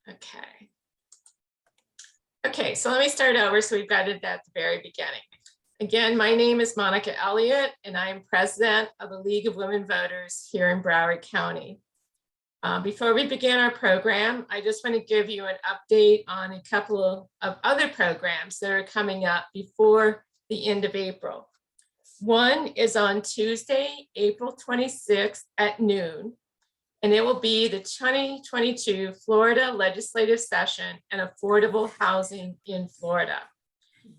Okay. Okay, so let me start over. So we've got it at the very beginning. Again, my name is Monica Elliott, and I am president of the League of Women Voters here in Broward County. Before we begin our program, I just want to give you an update on a couple of other programs that are coming up before the end of April. One is on Tuesday, April 26th at noon, and it will be the 2022 Florida Legislative Session and Affordable Housing in Florida.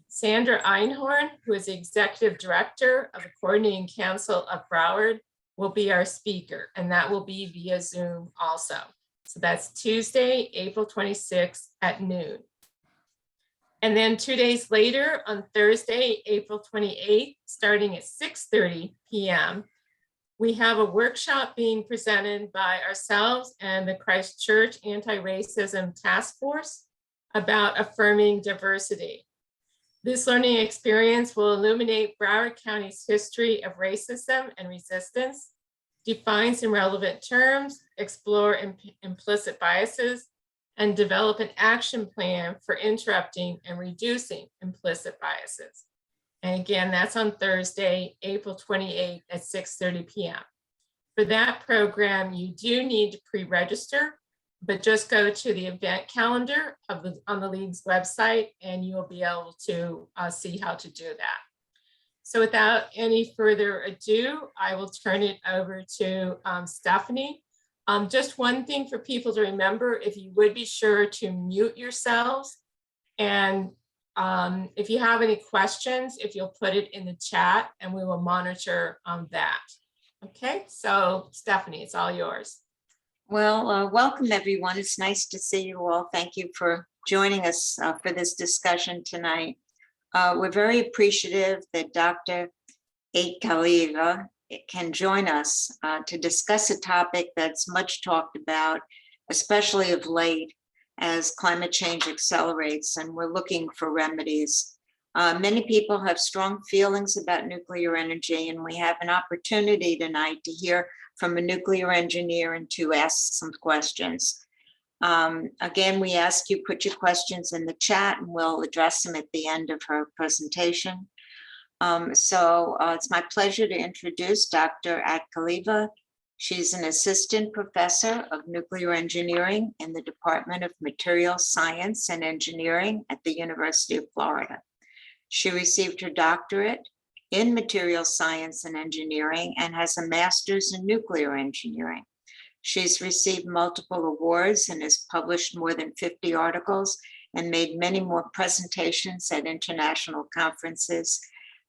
Sandra Einhorn, who is the Executive Director of the Coordinating Council of Broward, will be our speaker, and that will be via Zoom also. So that's Tuesday, April 26th at noon. And then 2 days later, on Thursday, April 28th, starting at 6:30 p.m., we have a workshop being presented by ourselves and the Christchurch Anti-Racism Task Force about affirming diversity. This learning experience will illuminate Broward County's history of racism and resistance, define some relevant terms, explore implicit biases, and develop an action plan for interrupting and reducing implicit biases. And again, that's on Thursday, April 28th at 6:30 p.m. For that program, you do need to pre-register, but just go to the event calendar on the League's website, and you'll be able to see how to do that. So without any further ado, I will turn it over to Stephanie. Just one thing for people to remember, if you would be sure to mute yourselves, and if you have any questions, if you'll put it in the chat, and we will monitor that. Okay, so Stephanie, it's all yours. Well, welcome everyone. It's nice to see you all. Thank you for joining us for this discussion tonight. We're very appreciative that Dr. Aitkaliyeva can join us to discuss a topic that's much talked about, especially of late as climate change accelerates and we're looking for remedies. Many people have strong feelings about nuclear energy, and we have an opportunity tonight to hear from a nuclear engineer and to ask some questions. Again, we ask you put your questions in the chat and we'll address them at the end of her presentation. It's my pleasure to introduce Dr. Aitkaliyeva. She's an assistant professor of nuclear engineering in the Department of Materials Science and Engineering at the University of Florida. She received her doctorate in materials science and engineering and has a master's in nuclear engineering. She's received multiple awards and has published more than 50 articles and made many more presentations at international conferences.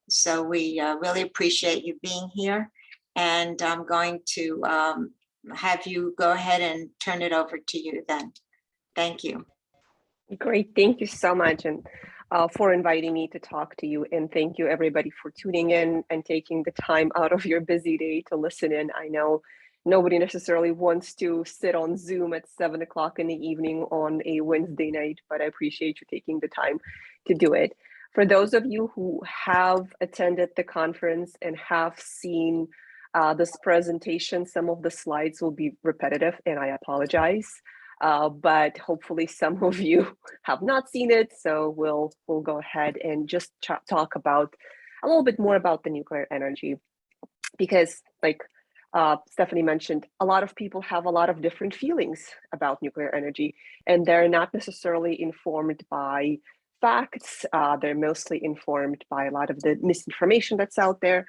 So we really appreciate you being here. And I'm going to have you go ahead and turn it over to you then. Thank you. Great, thank you so much. And for inviting me to talk to you. And thank you everybody for tuning in and taking the time out of your busy day to listen in. I know nobody necessarily wants to sit on Zoom at 7 o'clock in the evening on a Wednesday night, but I appreciate you taking the time to do it. For those of you who have attended the conference and have seen this presentation, some of the slides will be repetitive and I apologize. But hopefully some of you have not seen it, so we'll go ahead and just talk about a little bit more about the nuclear energy, because like Stephanie mentioned, a lot of people have a lot of different feelings about nuclear energy, and they're not necessarily informed by facts. They're mostly informed by a lot of the misinformation that's out there.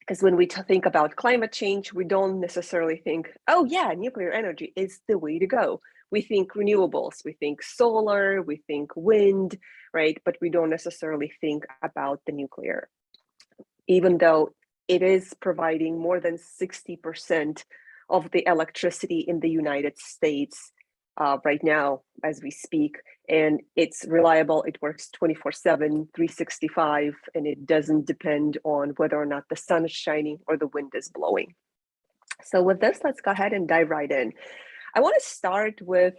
Because when we think about climate change, we don't necessarily think, oh yeah, nuclear energy is the way to go. We think renewables, we think solar, we think wind, right? But we don't necessarily think about the nuclear, even though it is providing more than 60% of the electricity in the United States right now as we speak. And it's reliable, it works 24/7, 365, and it doesn't depend on whether or not the sun is shining or the wind is blowing. So with this, let's go ahead and dive right in. I want to start with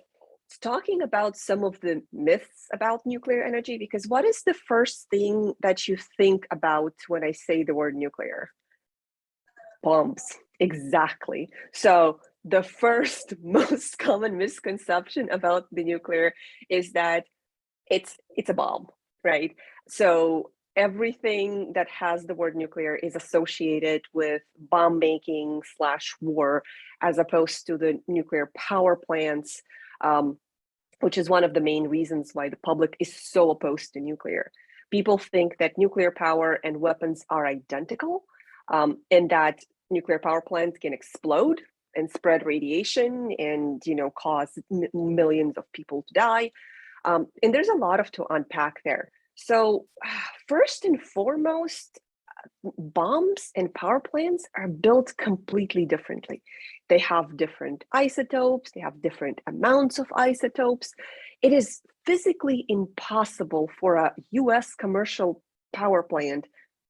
talking about some of the myths about nuclear energy, because what is the first thing that you think about when I say the word nuclear? Bombs, exactly. So the first most common misconception about the nuclear is that it's a bomb, right? So everything that has the word nuclear is associated with bomb making / war, as opposed to the nuclear power plants, which is one of the main reasons why the public is so opposed to nuclear. People think that nuclear power and weapons are identical, and that nuclear power plants can explode and spread radiation and, cause millions of people to die. And there's a lot to unpack there. So first and foremost, bombs and power plants are built completely differently. They have different isotopes, they have different amounts of isotopes. It is physically impossible for a US commercial power plant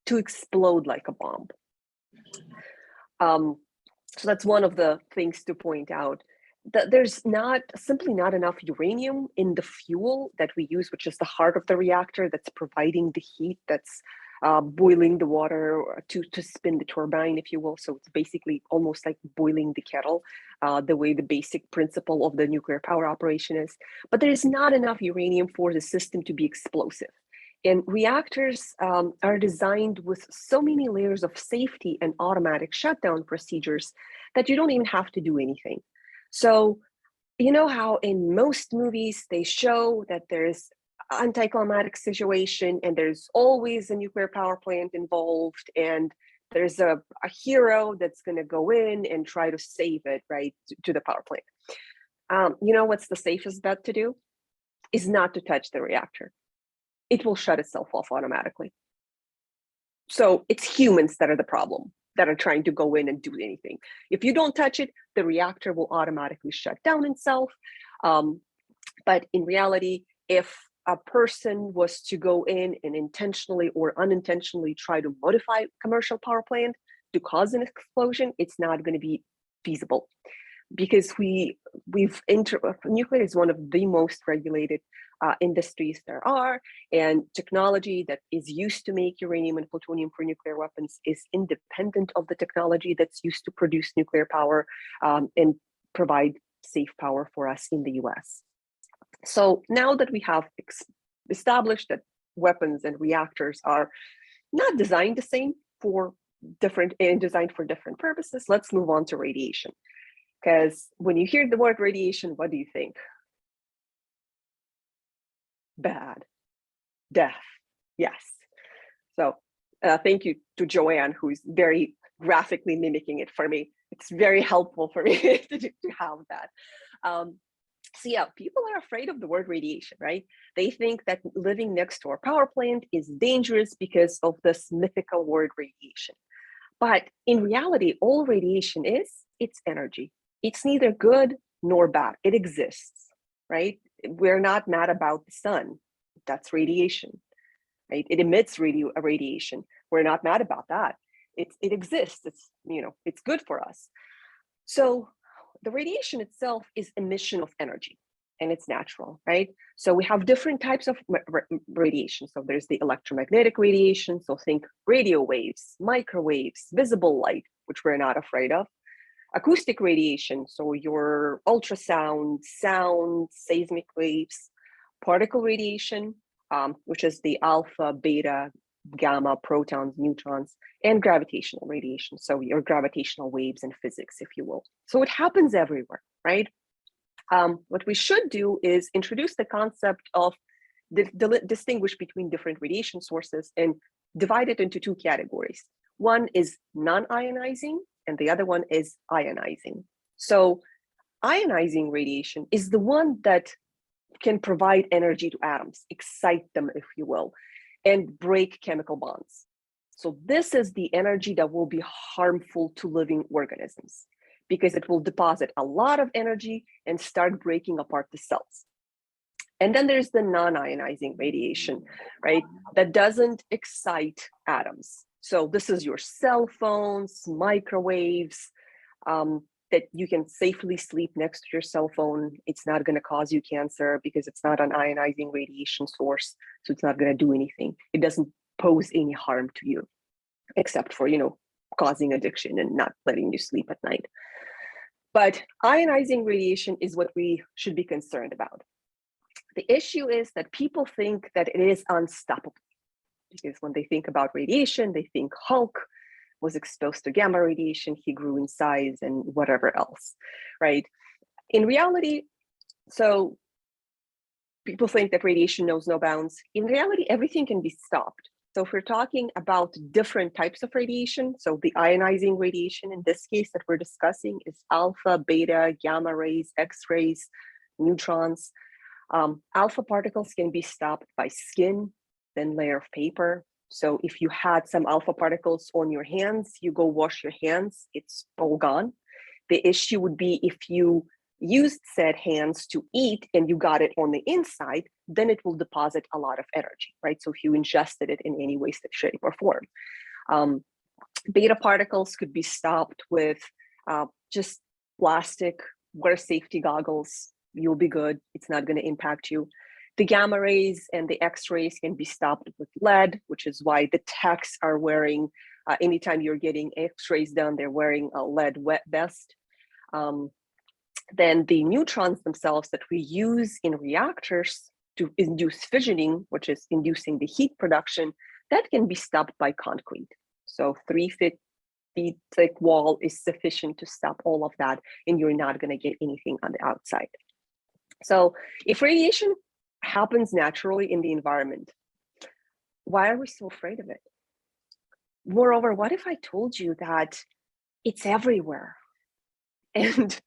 to explode like a bomb. So that's one of the things to point out. That there's simply not enough uranium in the fuel that we use, which is the heart of the reactor that's providing the heat that's boiling the water to spin the turbine, if you will. So it's basically almost like boiling the kettle, the way the basic principle of the nuclear power operation is. But there is not enough uranium for the system to be explosive. And reactors are designed with so many layers of safety and automatic shutdown procedures that you don't even have to do anything. So, you know how in most movies they show that there's anticlimactic situation and there's always a nuclear power plant involved, and there's a hero that's going to go in and try to save it, right, to the power plant. You know what's the safest bet to do? Is not to touch the reactor. It will shut itself off automatically. So it's humans that are the problem, that are trying to go in and do anything. If you don't touch it, the reactor will automatically shut down itself. But in reality, if a person was to go in and intentionally or unintentionally try to modify a commercial power plant to cause an explosion, it's not going to be feasible, because nuclear is one of the most regulated industries there are, and technology that is used to make uranium and plutonium for nuclear weapons is independent of the technology that's used to produce nuclear power and provide safe power for us in the US. So now that we have established that weapons and reactors are not designed the same and designed for different purposes, let's move on to radiation. Because when you hear the word radiation, what do you think? Bad, death, yes. So thank you to Joanne, who's very graphically mimicking it for me. It's very helpful for me to have that. So yeah, people are afraid of the word radiation, right? They think that living next to a power plant is dangerous because of this mythical word radiation. But in reality, all radiation it's energy. It's neither good nor bad. It exists, right? We're not mad about the sun. That's radiation, right? It emits radiation. We're not mad about that. It exists. It's good for us. So the radiation itself is emission of energy, and it's natural, right? So we have different types of radiation. So there's the electromagnetic radiation. So think radio waves, microwaves, visible light, which we're not afraid of. Acoustic radiation, so your ultrasound, sound, seismic waves. Particle radiation, which is the alpha, beta, gamma, protons, neutrons, and gravitational radiation, so your gravitational waves in physics, if you will. So it happens everywhere, right? What we should do is introduce the concept of distinguish between different radiation sources and divide it into two categories. One is non-ionizing, and the other one is ionizing. So ionizing radiation is the one that can provide energy to atoms, excite them, if you will, and break chemical bonds. So this is the energy that will be harmful to living organisms, because it will deposit a lot of energy and start breaking apart the cells. And then there's the non-ionizing radiation, right? That doesn't excite atoms. So this is your cell phones, microwaves, that you can safely sleep next to your cell phone. It's not going to cause you cancer because it's not an ionizing radiation source. So it's not going to do anything. It doesn't pose any harm to you, except for, causing addiction and not letting you sleep at night. But ionizing radiation is what we should be concerned about. The issue is that people think that it is unstoppable, because when they think about radiation, they think Hulk was exposed to gamma radiation, he grew in size and whatever else, right? In reality, so people think that radiation knows no bounds. In reality, everything can be stopped. So if we're talking about different types of radiation, so the ionizing radiation in this case that we're discussing is alpha, beta, gamma rays, X-rays, neutrons. Alpha particles can be stopped by skin, thin layer of paper. So if you had some alpha particles on your hands, you go wash your hands, it's all gone. The issue would be if you used said hands to eat and you got it on the inside, then it will deposit a lot of energy, right? So if you ingested it in any way, shape, or form. Beta particles could be stopped with just plastic, wear safety goggles, you'll be good, it's not going to impact you. The gamma rays and the X-rays can be stopped with lead, which is why the techs are wearing, anytime you're getting X-rays done, they're wearing a lead wet vest. Then the neutrons themselves that we use in reactors to induce fissioning, which is inducing the heat production, that can be stopped by concrete. So 3 feet thick wall is sufficient to stop all of that, and you're not going to get anything on the outside. So if radiation happens naturally in the environment, why are we so afraid of it? Moreover, what if I told you that it's everywhere and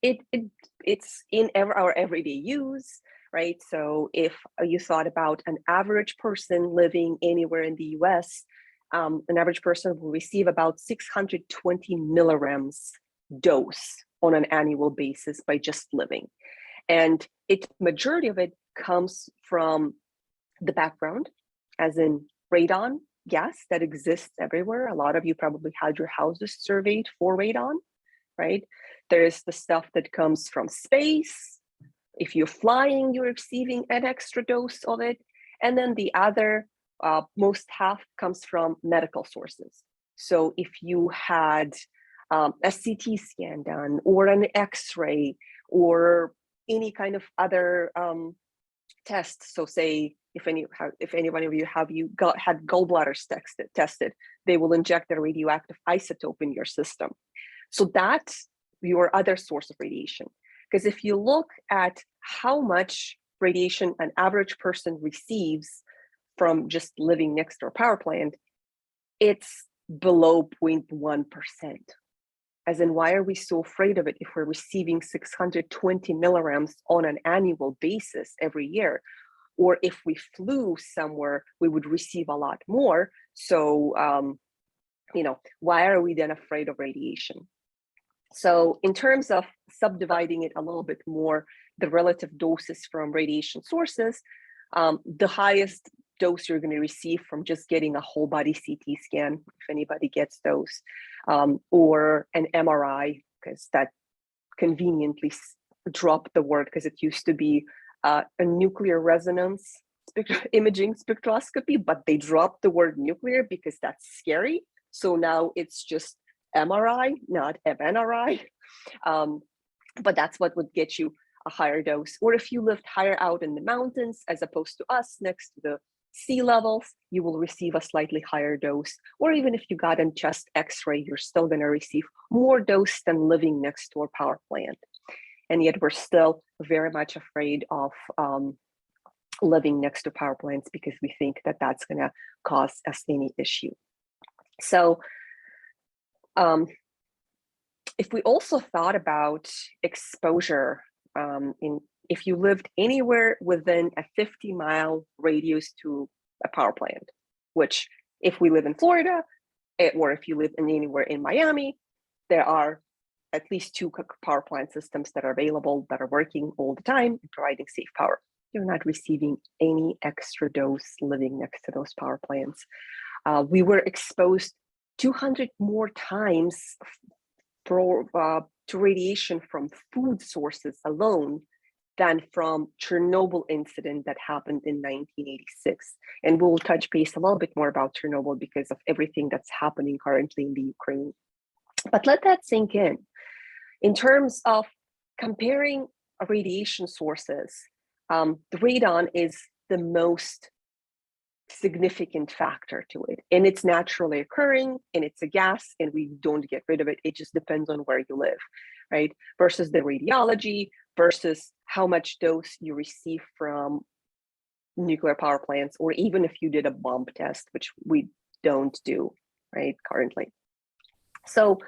it's in our everyday use, right? So if you thought about an average person living anywhere in the US, an average person will receive about 620 milligrams dose on an annual basis by just living. And majority of it comes from the background, as in radon gas that exists everywhere. A lot of you probably had your houses surveyed for radon, right? There's the stuff that comes from space. If you're flying, you're receiving an extra dose of it. And then the other, most half comes from medical sources. So if you had a CT scan done or an X-ray or any kind of other test, so say if any one of you had gallbladders tested, they will inject a radioactive isotope in your system. So that's your other source of radiation. Because if you look at how much radiation an average person receives from just living next to a power plant, it's below 0.1%. As in, why are we so afraid of it if we're receiving 620 milligrams on an annual basis every year? Or if we flew somewhere, we would receive a lot more. So, why are we then afraid of radiation? So in terms of subdividing it a little bit more, the relative doses from radiation sources, the highest dose you're going to receive from just getting a whole body CT scan, if anybody gets those, or an MRI, because that conveniently dropped the word, because it used to be a nuclear resonance imaging spectroscopy, but they dropped the word nuclear because that's scary. So now it's just MRI, not MNRI. But that's what would get you a higher dose. Or if you lived higher out in the mountains, as opposed to us next to the sea levels, you will receive a slightly higher dose. Or even if you got a chest X-ray, you're still going to receive more dose than living next to a power plant. And yet we're still very much afraid of living next to power plants because we think that that's going to cause us any issue. So if we also thought about exposure, if you lived anywhere within a 50-mile radius to a power plant, which if we live in Florida, or if you live anywhere in Miami, there are at least 2 power plant systems that are available, that are working all the time and providing safe power. You're not receiving any extra dose living next to those power plants. We were exposed 200 more times to radiation from food sources alone than from Chernobyl incident that happened in 1986. And we'll touch base a little bit more about Chernobyl because of everything that's happening currently in the Ukraine. But let that sink in. In terms of comparing radiation sources, the radon is the most significant factor to it, and it's naturally occurring, and it's a gas, and we don't get rid of it. It just depends on where you live, right? Versus the radiology, versus how much dose you receive from nuclear power plants, or even if you did a bomb test, which we don't do, right, currently. So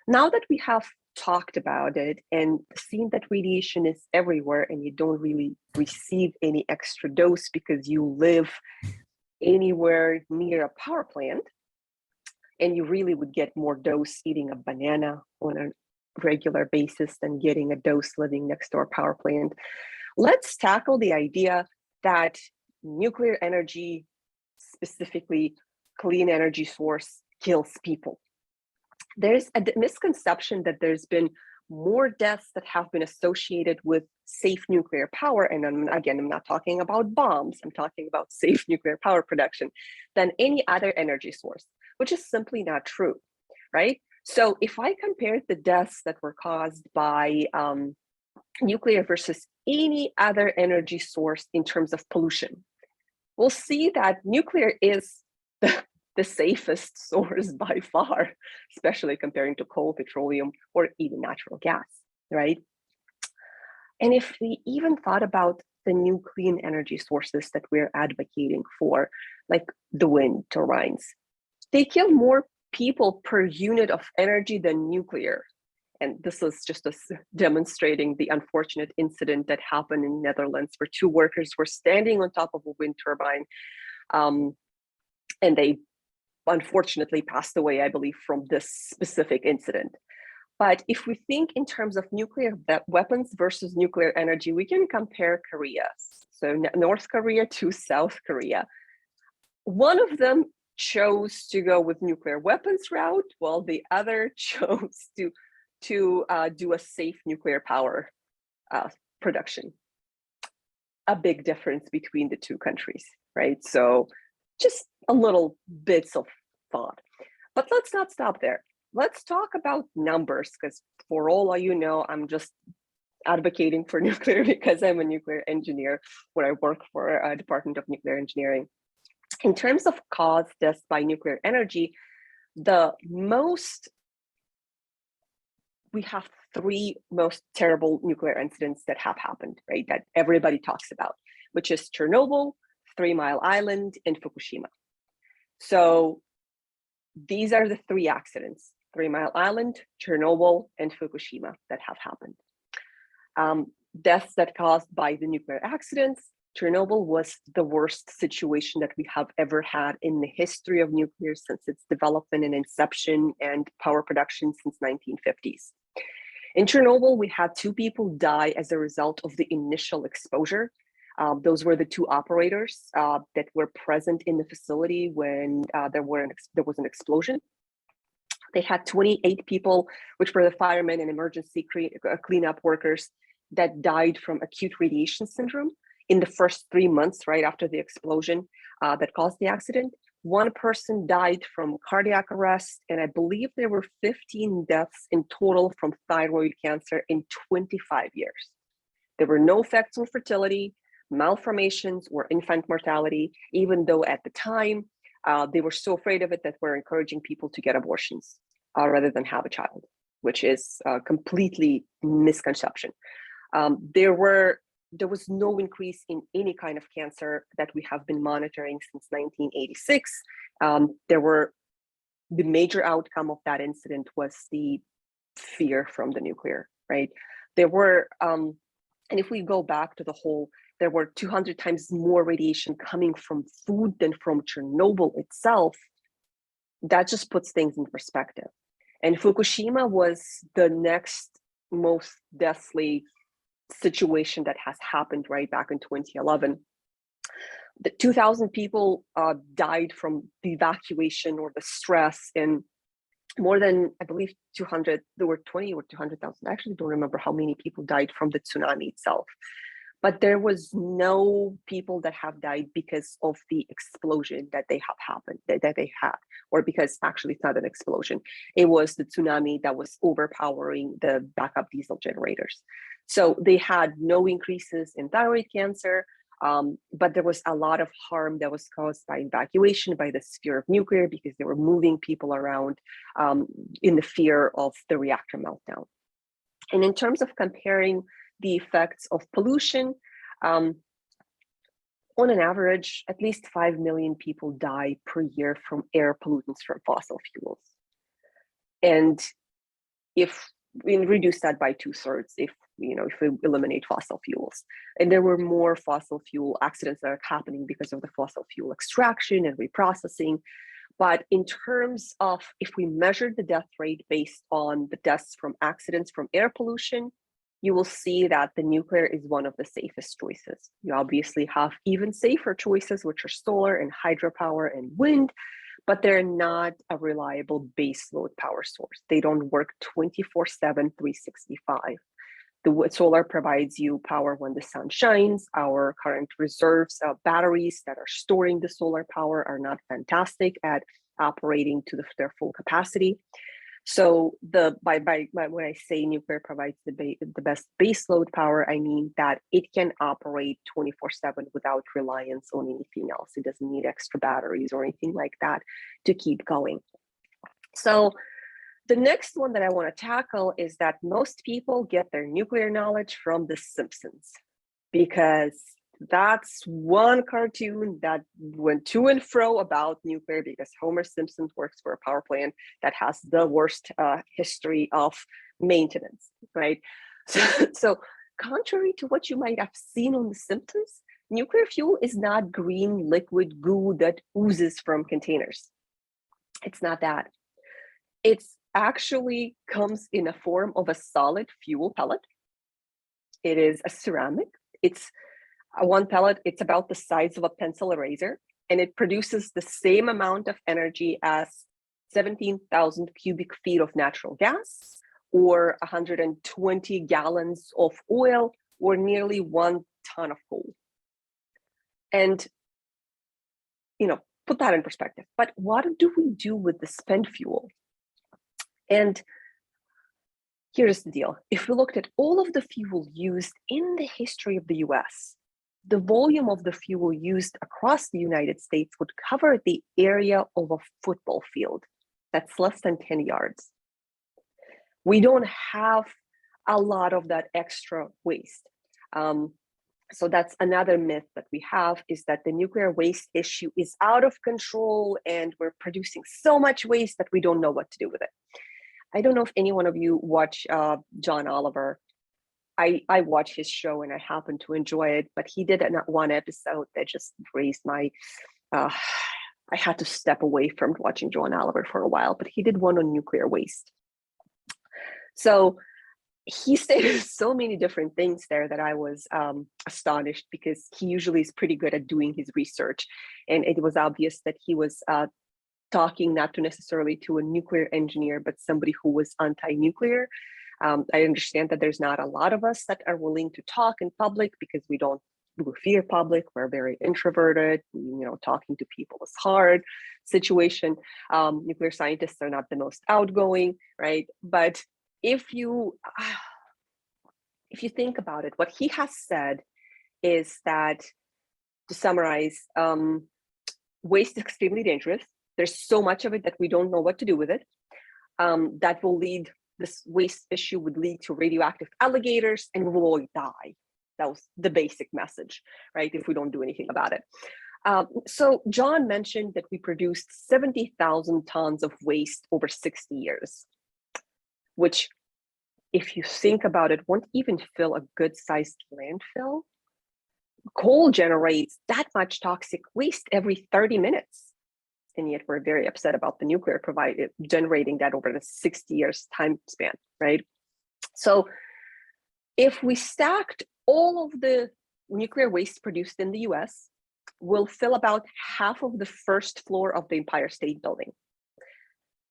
now that we have talked about it and seen that radiation is everywhere and you don't really receive any extra dose because you live anywhere near a power plant, and you really would get more dose eating a banana on a regular basis than getting a dose living next to a power plant, let's tackle the idea that nuclear energy, specifically clean energy source, kills people. There's a misconception that there's been more deaths that have been associated with safe nuclear power, and I'm not talking about bombs, I'm talking about safe nuclear power production, than any other energy source, which is simply not true, right? So if I compare the deaths that were caused by nuclear versus any other energy source in terms of pollution, we'll see that nuclear is the safest source by far, especially comparing to coal, petroleum, or even natural gas, right? And if we even thought about the new clean energy sources that we're advocating for, like the wind turbines, they kill more people per unit of energy than nuclear. And this is just demonstrating the unfortunate incident that happened in the Netherlands, where two workers were standing on top of a wind turbine, and they unfortunately passed away, I believe, from this specific incident. But if we think in terms of nuclear weapons versus nuclear energy, we can compare Korea. So North Korea to South Korea. One of them chose to go with nuclear weapons route, while the other chose to do a safe nuclear power production. A big difference between the two countries, right? So just a little bits of thought. But let's not stop there. Let's talk about numbers, because for all you know, I'm just advocating for nuclear because I'm a nuclear engineer where I work for a Department of Nuclear Engineering. In terms of cause deaths by nuclear energy, we have three most terrible nuclear incidents that have happened, right? That everybody talks about, which is Chernobyl, 3 Mile Island, and Fukushima. So these are the three accidents: 3 Mile Island, Chernobyl, and Fukushima that have happened. Deaths that caused by the nuclear accidents, Chernobyl was the worst situation that we have ever had in the history of nuclear since its development and inception and power production since 1950s. In Chernobyl, we had 2 people die as a result of the initial exposure. Those were the 2 operators that were present in the facility when there was an explosion. They had 28 people, which were the firemen and emergency cleanup workers, that died from acute radiation syndrome in the first 3 months right after the explosion that caused the accident. 1 person died from cardiac arrest, and I believe there were 15 deaths in total from thyroid cancer in 25 years. There were no effects on fertility, malformations, or infant mortality, even though at the time they were so afraid of it that we're encouraging people to get abortions rather than have a child, which is completely misconception. There was no increase in any kind of cancer that we have been monitoring since 1986. The major outcome of that incident was the fear from the nuclear, right? There were, and if we go back to the whole, there were 200 times more radiation coming from food than from Chernobyl itself. That just puts things in perspective. And Fukushima was the next most deathly situation that has happened right back in 2011. The 2,000 people died from the evacuation or the stress, and more than, I believe, 200, there were 20 or 200,000. I actually don't remember how many people died from the tsunami itself. but there was no people that have died because of the explosion that they have happened, that they had, or because actually it's not an explosion. It was the tsunami that was overpowering the backup diesel generators. So they had no increases in thyroid cancer, but there was a lot of harm that was caused by evacuation, by the fear of nuclear, because they were moving people around in the fear of the reactor meltdown. And in terms of comparing the effects of pollution, on an average, at least 5 million people die per year from air pollutants from fossil fuels. And if we reduce that by 2/3, if we eliminate fossil fuels, and there were more fossil fuel accidents that are happening because of the fossil fuel extraction and reprocessing. But in terms of, if we measure the death rate based on the deaths from accidents from air pollution, you will see that the nuclear is one of the safest choices. You obviously have even safer choices, which are solar and hydropower and wind, but they're not a reliable baseload power source. They don't work 24/7, 365. The solar provides you power when the sun shines. Our current reserves of batteries that are storing the solar power are not fantastic at operating to their full capacity. So when I say nuclear provides the best baseload power, I mean that it can operate 24/7 without reliance on anything else. It doesn't need extra batteries or anything like that to keep going. So the next one that I want to tackle is that most people get their nuclear knowledge from The Simpsons, because that's one cartoon that went to and fro about nuclear, because Homer Simpson works for a power plant that has the worst history of maintenance, right? So contrary to what you might have seen on The Simpsons, nuclear fuel is not green liquid goo that oozes from containers. It's not that. It's actually comes in a form of a solid fuel pellet. It is a ceramic. It's one pellet, it's about the size of a pencil eraser, and it produces the same amount of energy as 17,000 cubic feet of natural gas, or 120 gallons of oil, or nearly 1 ton of coal. And, put that in perspective. But what do we do with the spent fuel? And here's the deal. If we looked at all of the fuel used in the history of the US, the volume of the fuel used across the United States would cover the area of a football field. That's less than 10 yards. We don't have a lot of that extra waste. So that's another myth that we have, is that the nuclear waste issue is out of control and we're producing so much waste that we don't know what to do with it. I don't know if any one of you watch John Oliver. I watch his show and I happen to enjoy it, but he did one episode that just raised my, I had to step away from watching John Oliver for a while, but he did one on nuclear waste. So he stated so many different things there that I was astonished, because he usually is pretty good at doing his research. And it was obvious that he was talking not to necessarily to a nuclear engineer, but somebody who was anti-nuclear. I understand that there's not a lot of us that are willing to talk in public, because we fear public. We're very introverted. Talking to people is hard situation. Nuclear scientists are not the most outgoing, right? But if you think about it, what he has said is that, to summarize, waste is extremely dangerous. There's so much of it that we don't know what to do with it. This waste issue would lead to radioactive alligators, and we will all die. That was the basic message, right? If we don't do anything about it. So John mentioned that we produced 70,000 tons of waste over 60 years, which, if you think about it, won't even fill a good-sized landfill. Coal generates that much toxic waste every 30 minutes. And yet we're very upset about the nuclear generating that over the 60 years time span, right? So if we stacked all of the nuclear waste produced in the US, we'll fill about half of the first floor of the Empire State Building.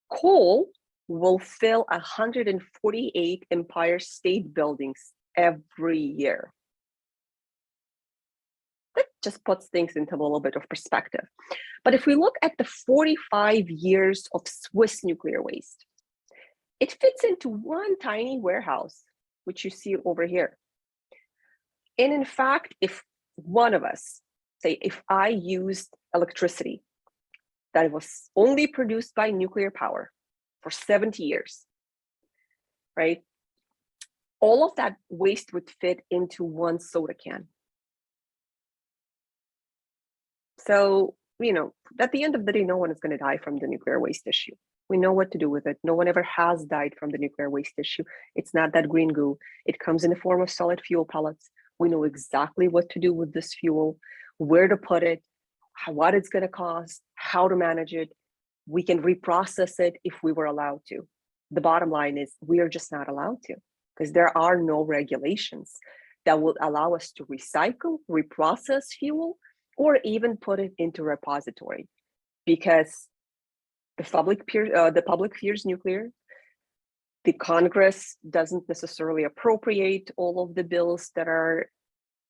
Coal will fill 148 Empire State Buildings every year. just puts things into a little bit of perspective. But if we look at the 45 years of Swiss nuclear waste, it fits into one tiny warehouse, which you see over here. And in fact, if one of us, say, if I used electricity that was only produced by nuclear power for 70 years, right? All of that waste would fit into one soda can. So, at the end of the day, no one is going to die from the nuclear waste issue. We know what to do with it. No one ever has died from the nuclear waste issue. It's not that green goo. It comes in the form of solid fuel pellets. We know exactly what to do with this fuel, where to put it, what it's going to cost, how to manage it. We can reprocess it if we were allowed to. The bottom line is we are just not allowed to, because there are no regulations that will allow us to recycle, reprocess fuel, or even put it into repository, because the public fears nuclear. The Congress doesn't necessarily appropriate all of the bills that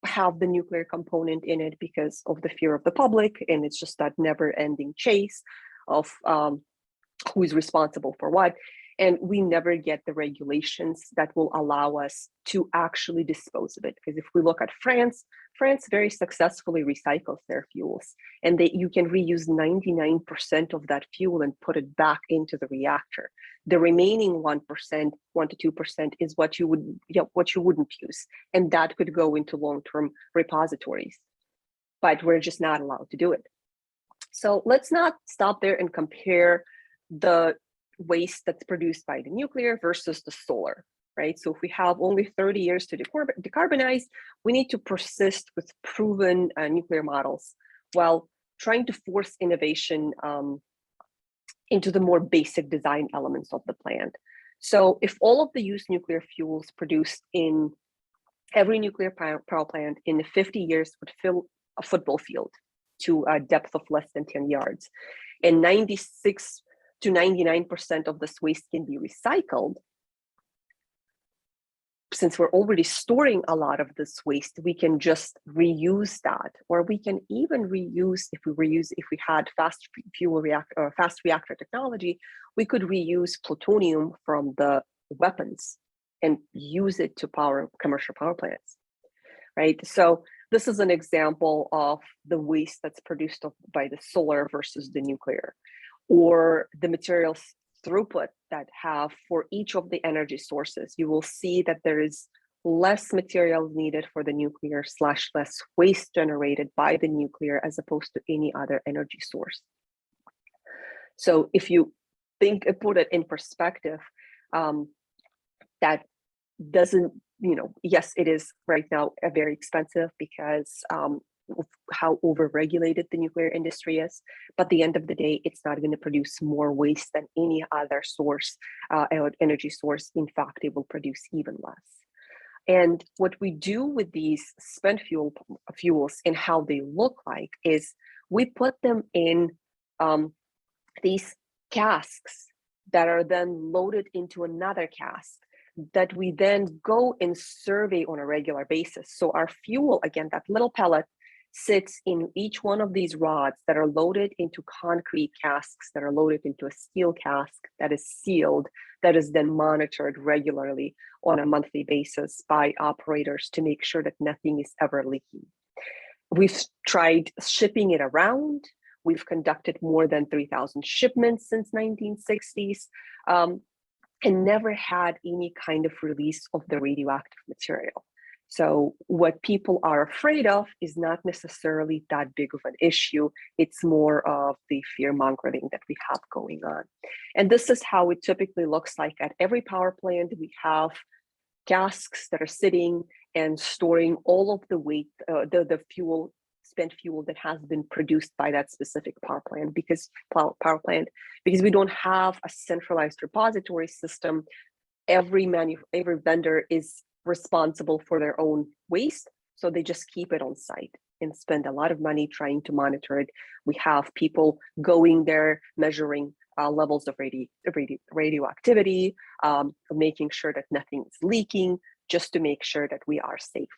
have the nuclear component in it because of the fear of the public, and it's just that never-ending chase of who is responsible for what. And we never get the regulations that will allow us to actually dispose of it. Because if we look at France very successfully recycles their fuels, and you can reuse 99% of that fuel and put it back into the reactor. The remaining 1%, 1 to 2% is what you wouldn't use, and that could go into long-term repositories. But we're just not allowed to do it. So let's not stop there and compare the waste that's produced by the nuclear versus the solar, right? So if we have only 30 years to decarbonize, we need to persist with proven nuclear models while trying to force innovation into the more basic design elements of the plant. So if all of the used nuclear fuels produced in every nuclear power plant in 50 years would fill a football field to a depth of less than 10 yards, and 96 to 99% of this waste can be recycled, since we're already storing a lot of this waste, we can just reuse that, or we can even reuse, if we had fast reactor technology, we could reuse plutonium from the weapons and use it to power commercial power plants, right? So this is an example of the waste that's produced by the solar versus the nuclear, or the materials throughput that have for each of the energy sources. You will see that there is less material needed for the nuclear / less waste generated by the nuclear as opposed to any other energy source. So if you put it in perspective, that doesn't, yes, it is right now very expensive because of how over-regulated the nuclear industry is, but at the end of the day, it's not going to produce more waste than any other source, energy source. In fact, it will produce even less. And what we do with these spent fuels and how they look like is we put them in these casks that are then loaded into another cask that we then go and survey on a regular basis. So our fuel, again, that little pellet, sits in each one of these rods that are loaded into concrete casks that are loaded into a steel cask that is sealed, that is then monitored regularly on a monthly basis by operators to make sure that nothing is ever leaking. We've tried shipping it around. We've conducted more than 3,000 shipments since 1960s, and never had any kind of release of the radioactive material. So what people are afraid of is not necessarily that big of an issue. It's more of the fear mongering that we have going on. And this is how it typically looks like at every power plant. We have casks that are sitting and storing all of the weight, the fuel, spent fuel that has been produced by that specific power plant, because we don't have a centralized repository system. Every vendor is responsible for their own waste, so they just keep it on site and spend a lot of money trying to monitor it. We have people going there measuring levels of radioactivity, making sure that nothing is leaking, just to make sure that we are safe.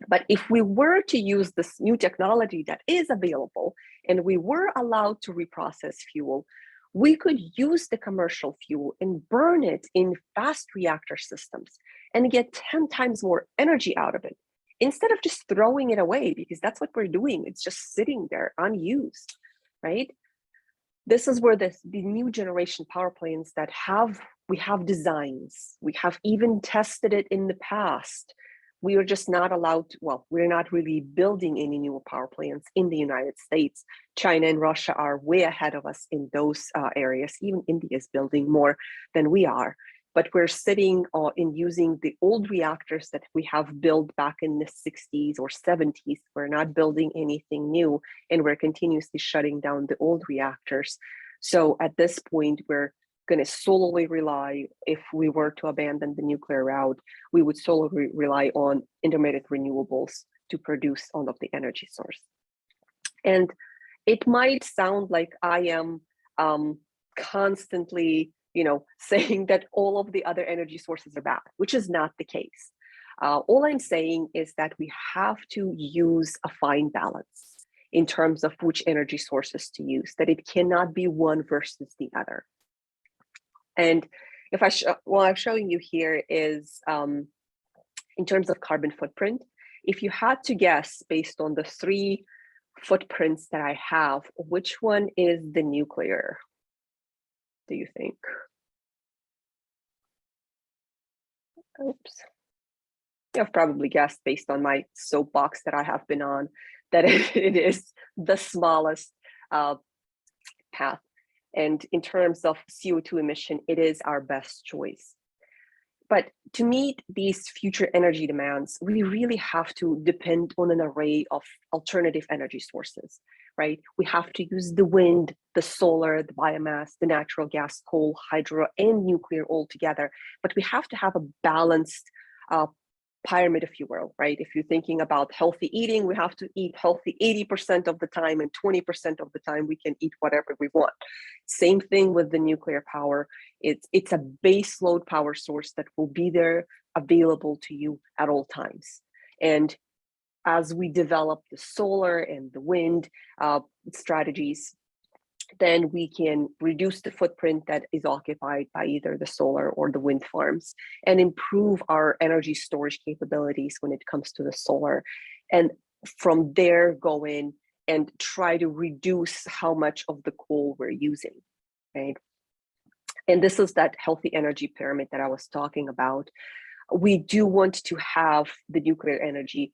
But if we were to use this new technology that is available and we were allowed to reprocess fuel, we could use the commercial fuel and burn it in fast reactor systems and get 10 times more energy out of it instead of just throwing it away, because that's what we're doing. It's just sitting there unused, right? This is where the new generation power plants that we have designs, we have even tested it in the past. We are just not allowed to, well, we're not really building any new power plants in the United States. China and Russia are way ahead of us in those areas. Even India is building more than we are. But we're sitting in using the old reactors that we have built back in the 60s or 70s. We're not building anything new, and we're continuously shutting down the old reactors. So at this point, we're going to solely rely, if we were to abandon the nuclear route, we would solely rely on intermittent renewables to produce all of the energy source. And it might sound like I am constantly, saying that all of the other energy sources are bad, which is not the case. All I'm saying is that we have to use a fine balance in terms of which energy sources to use, that it cannot be one versus the other. And if what I'm showing you here is in terms of carbon footprint, if you had to guess based on the 3 footprints that I have, which one is the nuclear, do you think? Oops. I've probably guessed based on my soapbox that I have been on that it is the smallest path. And in terms of CO2 emission, it is our best choice. But to meet these future energy demands, we really have to depend on an array of alternative energy sources, right? We have to use the wind, the solar, the biomass, the natural gas, coal, hydro, and nuclear all together. But we have to have a balanced pyramid of fuel, right? If you're thinking about healthy eating, we have to eat healthy 80% of the time, and 20% of the time we can eat whatever we want. Same thing with the nuclear power. It's a base load power source that will be there available to you at all times. And as we develop the solar and the wind strategies, then we can reduce the footprint that is occupied by either the solar or the wind farms and improve our energy storage capabilities when it comes to the solar. And from there, go in and try to reduce how much of the coal we're using, right? And this is that healthy energy pyramid that I was talking about. We do want to have the nuclear energy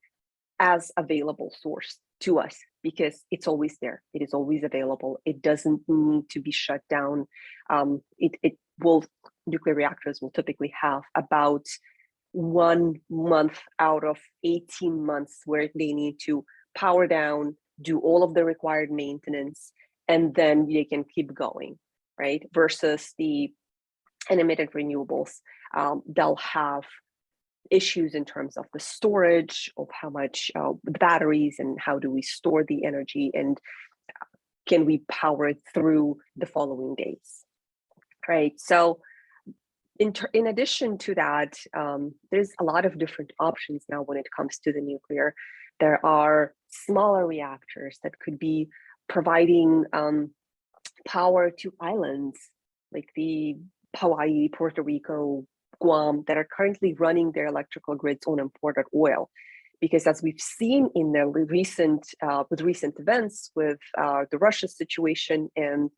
as available source to us because it's always there. It is always available. It doesn't need to be shut down. Nuclear reactors will typically have about 1 month out of 18 months where they need to power down, do all of the required maintenance, and then they can keep going, right? Versus the intermittent renewables, they'll have issues in terms of the storage of how much batteries and how do we store the energy and can we power it through the following days, right? So in addition to that, there's a lot of different options now when it comes to the nuclear. There are smaller reactors that could be providing power to islands like the Hawaii, Puerto Rico, Guam, that are currently running their electrical grids on imported oil. Because as we've seen in the recent events with the Russia situation and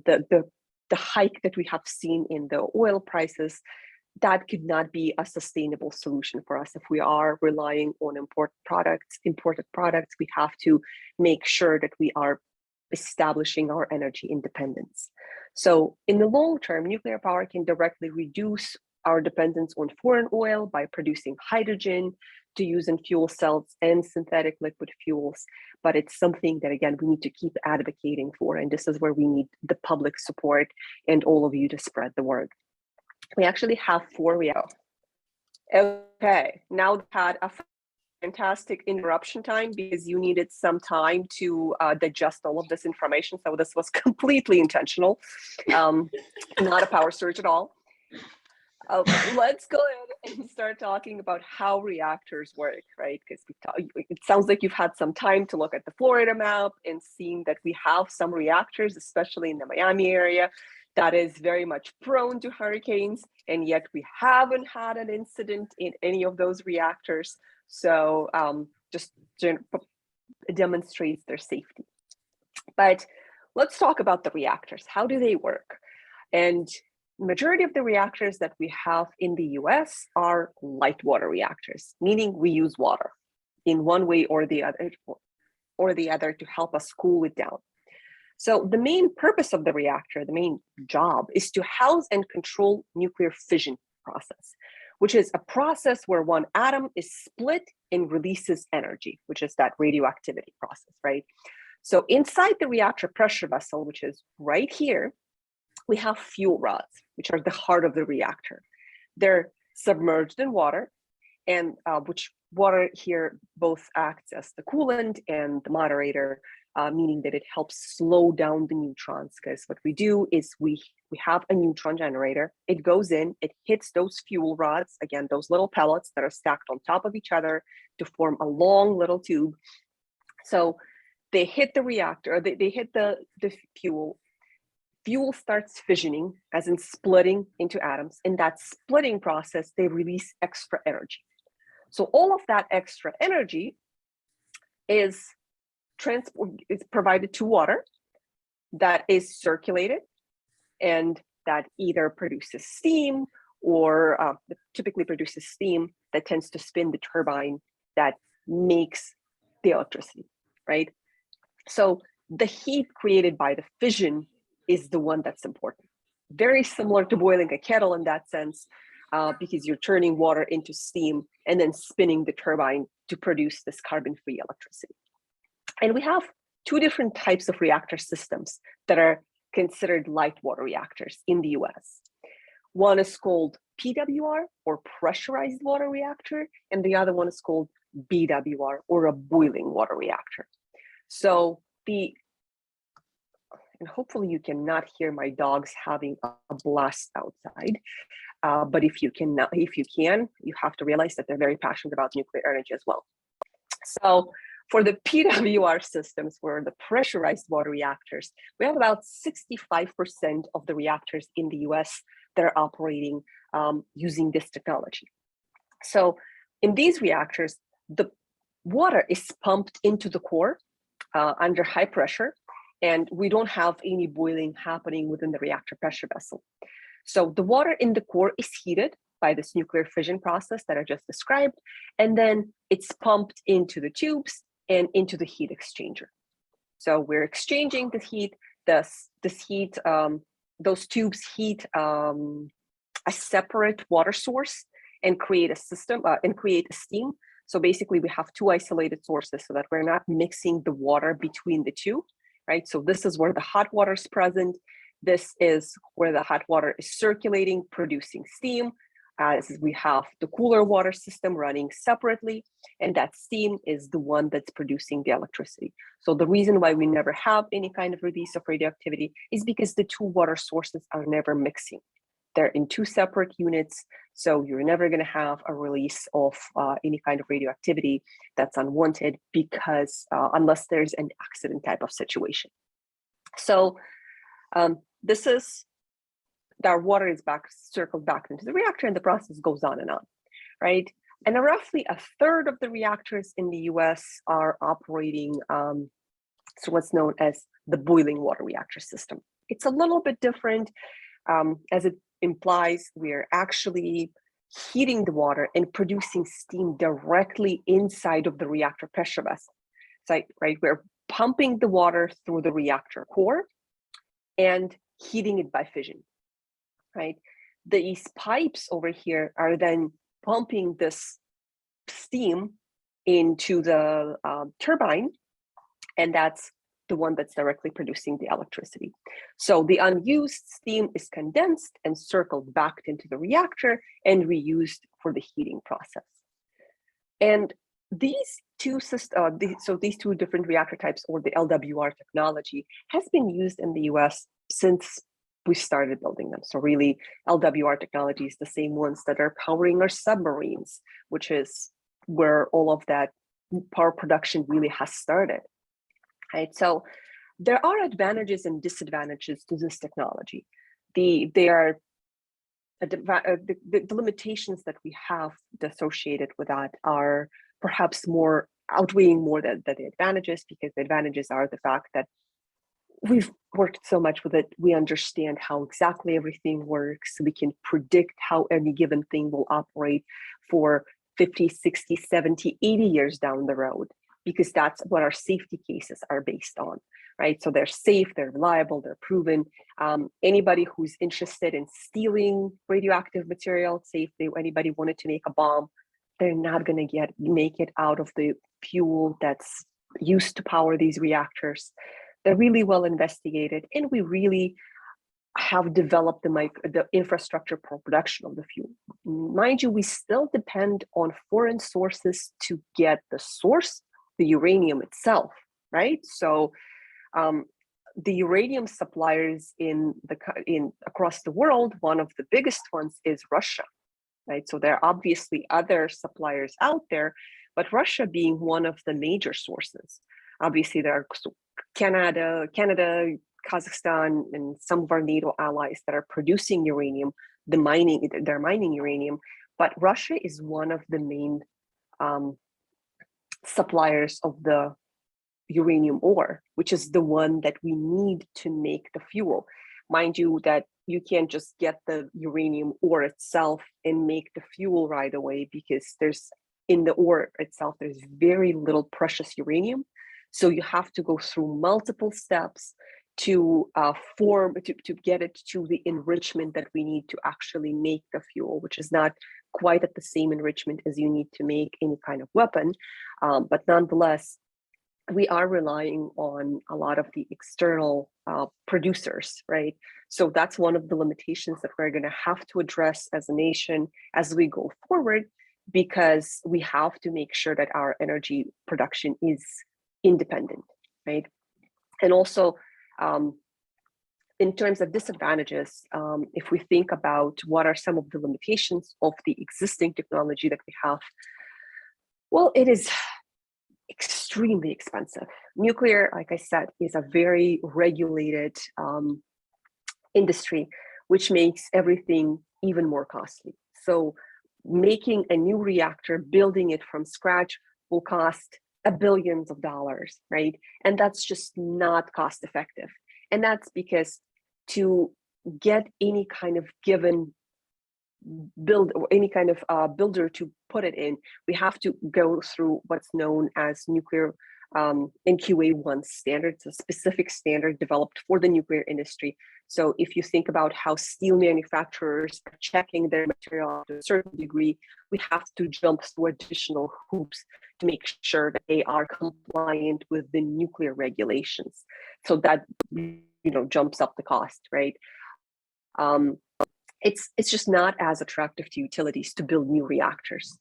the hike that we have seen in the oil prices, that could not be a sustainable solution for us. If we are relying on imported products, we have to make sure that we are establishing our energy independence. So in the long term, nuclear power can directly reduce our dependence on foreign oil by producing hydrogen to use in fuel cells and synthetic liquid fuels. But it's something that, again, we need to keep advocating for. And this is where we need the public support and all of you to spread the word. We actually have 4 reactors. Okay, now we've had a fantastic interruption time because you needed some time to digest all of this information. So this was completely intentional, not a power surge at all. Let's go ahead and start talking about how reactors work, right? Because it sounds like you've had some time to look at the Florida map and seen that we have some reactors, especially in the Miami area, that is very much prone to hurricanes, and yet we haven't had an incident in any of those reactors. So just demonstrates their safety. But let's talk about the reactors. How do they work? And majority of the reactors that we have in the US are light water reactors, meaning we use water in one way or the other to help us cool it down. So the main purpose of the reactor, the main job, is to house and control nuclear fission process, which is a process where one atom is split and releases energy, which is that radioactivity process, right? So inside the reactor pressure vessel, which is right here, we have fuel rods, which are the heart of the reactor. They're submerged in water, and which water here both acts as the coolant and the moderator, meaning that it helps slow down the neutrons. Because what we do is we have a neutron generator. It goes in, it hits those fuel rods, again, those little pellets that are stacked on top of each other to form a long little tube. So they hit the reactor, they hit the fuel. Fuel starts fissioning, as in splitting into atoms. In that splitting process, they release extra energy. So all of that extra energy is provided to water that is circulated, and that either produces steam or typically produces steam that tends to spin the turbine that makes the electricity, right? So the heat created by the fission is the one that's important. Very similar to boiling a kettle in that sense, because you're turning water into steam and then spinning the turbine to produce this carbon-free electricity. And we have two different types of reactor systems that are considered light water reactors in the US. One is called PWR, or pressurized water reactor, and the other one is called BWR, or a boiling water reactor. So and hopefully you cannot hear my dogs having a blast outside. But if you can, you have to realize that they're very passionate about nuclear energy as well. So for the PWR systems, or the pressurized water reactors, we have about 65% of the reactors in the US that are operating using this technology. So in these reactors, the water is pumped into the core under high pressure, and we don't have any boiling happening within the reactor pressure vessel. So the water in the core is heated by this nuclear fission process that I just described, and then it's pumped into the tubes and into the heat exchanger. So we're exchanging the heat. Those tubes heat a separate water source and create a system and create a steam. So basically, we have two isolated sources so that we're not mixing the water between the two. Right, so this is where the hot water is present. This is where the hot water is circulating, producing steam. As we have the cooler water system running separately, and that steam is the one that's producing the electricity. So the reason why we never have any kind of release of radioactivity is because the two water sources are never mixing. They're in two separate units, so you're never going to have a release of any kind of radioactivity that's unwanted, because unless there's an accident type of situation. So this is, our water is circled back into the reactor, and the process goes on, right? And roughly a third of the reactors in the US are operating so what's known as the boiling water reactor system. It's a little bit different. As it implies, we're actually heating the water and producing steam directly inside of the reactor pressure vessel. So, right, we're pumping the water through the reactor core and heating it by fission, right? These pipes over here are then pumping this steam into the turbine, and that's the one that's directly producing the electricity. So the unused steam is condensed and circled back into the reactor and reused for the heating process. And these two different reactor types, or the LWR technology, has been used in the US since we started building them. So really, LWR technology is the same ones that are powering our submarines, which is where all of that power production really has started, right? So there are advantages and disadvantages to this technology. The limitations that we have associated with that are perhaps more outweighing more than the advantages, because the advantages are the fact that we've worked so much with it. We understand how exactly everything works. We can predict how any given thing will operate for 50, 60, 70, 80 years down the road, because that's what our safety cases are based on, right? So they're safe, they're reliable, they're proven. Anybody who's interested in stealing radioactive material, say if anybody wanted to make a bomb, they're not going to make it out of the fuel that's used to power these reactors. They're really well investigated, and we really have developed the infrastructure for production of the fuel. Mind you, we still depend on foreign sources to get the source, the uranium itself, right? So the uranium suppliers across the world, one of the biggest ones is Russia, right? So there are obviously other suppliers out there, but Russia being one of the major sources. Obviously, there are Canada, Kazakhstan, and some of our NATO allies that are producing uranium. They're mining uranium, but Russia is one of the main suppliers of the uranium ore, which is the one that we need to make the fuel. Mind you, that you can't just get the uranium ore itself and make the fuel right away, because in the ore itself, there's very little precious uranium. So you have to go through multiple steps to get it to the enrichment that we need to actually make the fuel, which is not quite at the same enrichment as you need to make any kind of weapon. But nonetheless, we are relying on a lot of the external producers, right? So that's one of the limitations that we're going to have to address as a nation as we go forward, because we have to make sure that our energy production is independent, right? And also, in terms of disadvantages, if we think about what are some of the limitations of the existing technology that we have, well, it is extremely expensive. Nuclear, like I said, is a very regulated industry, which makes everything even more costly. So making a new reactor, building it from scratch, will cost billions of dollars, right? And that's just not cost effective. And that's because to get any kind of given build or any kind of builder to put it in, we have to go through what's known as nuclear NQA-1 standards, a specific standard developed for the nuclear industry. So if you think about how steel manufacturers are checking their material to a certain degree, we have to jump through additional hoops to make sure that they are compliant with the nuclear regulations. So that, jumps up the cost, right? It's just not as attractive to utilities to build new reactors.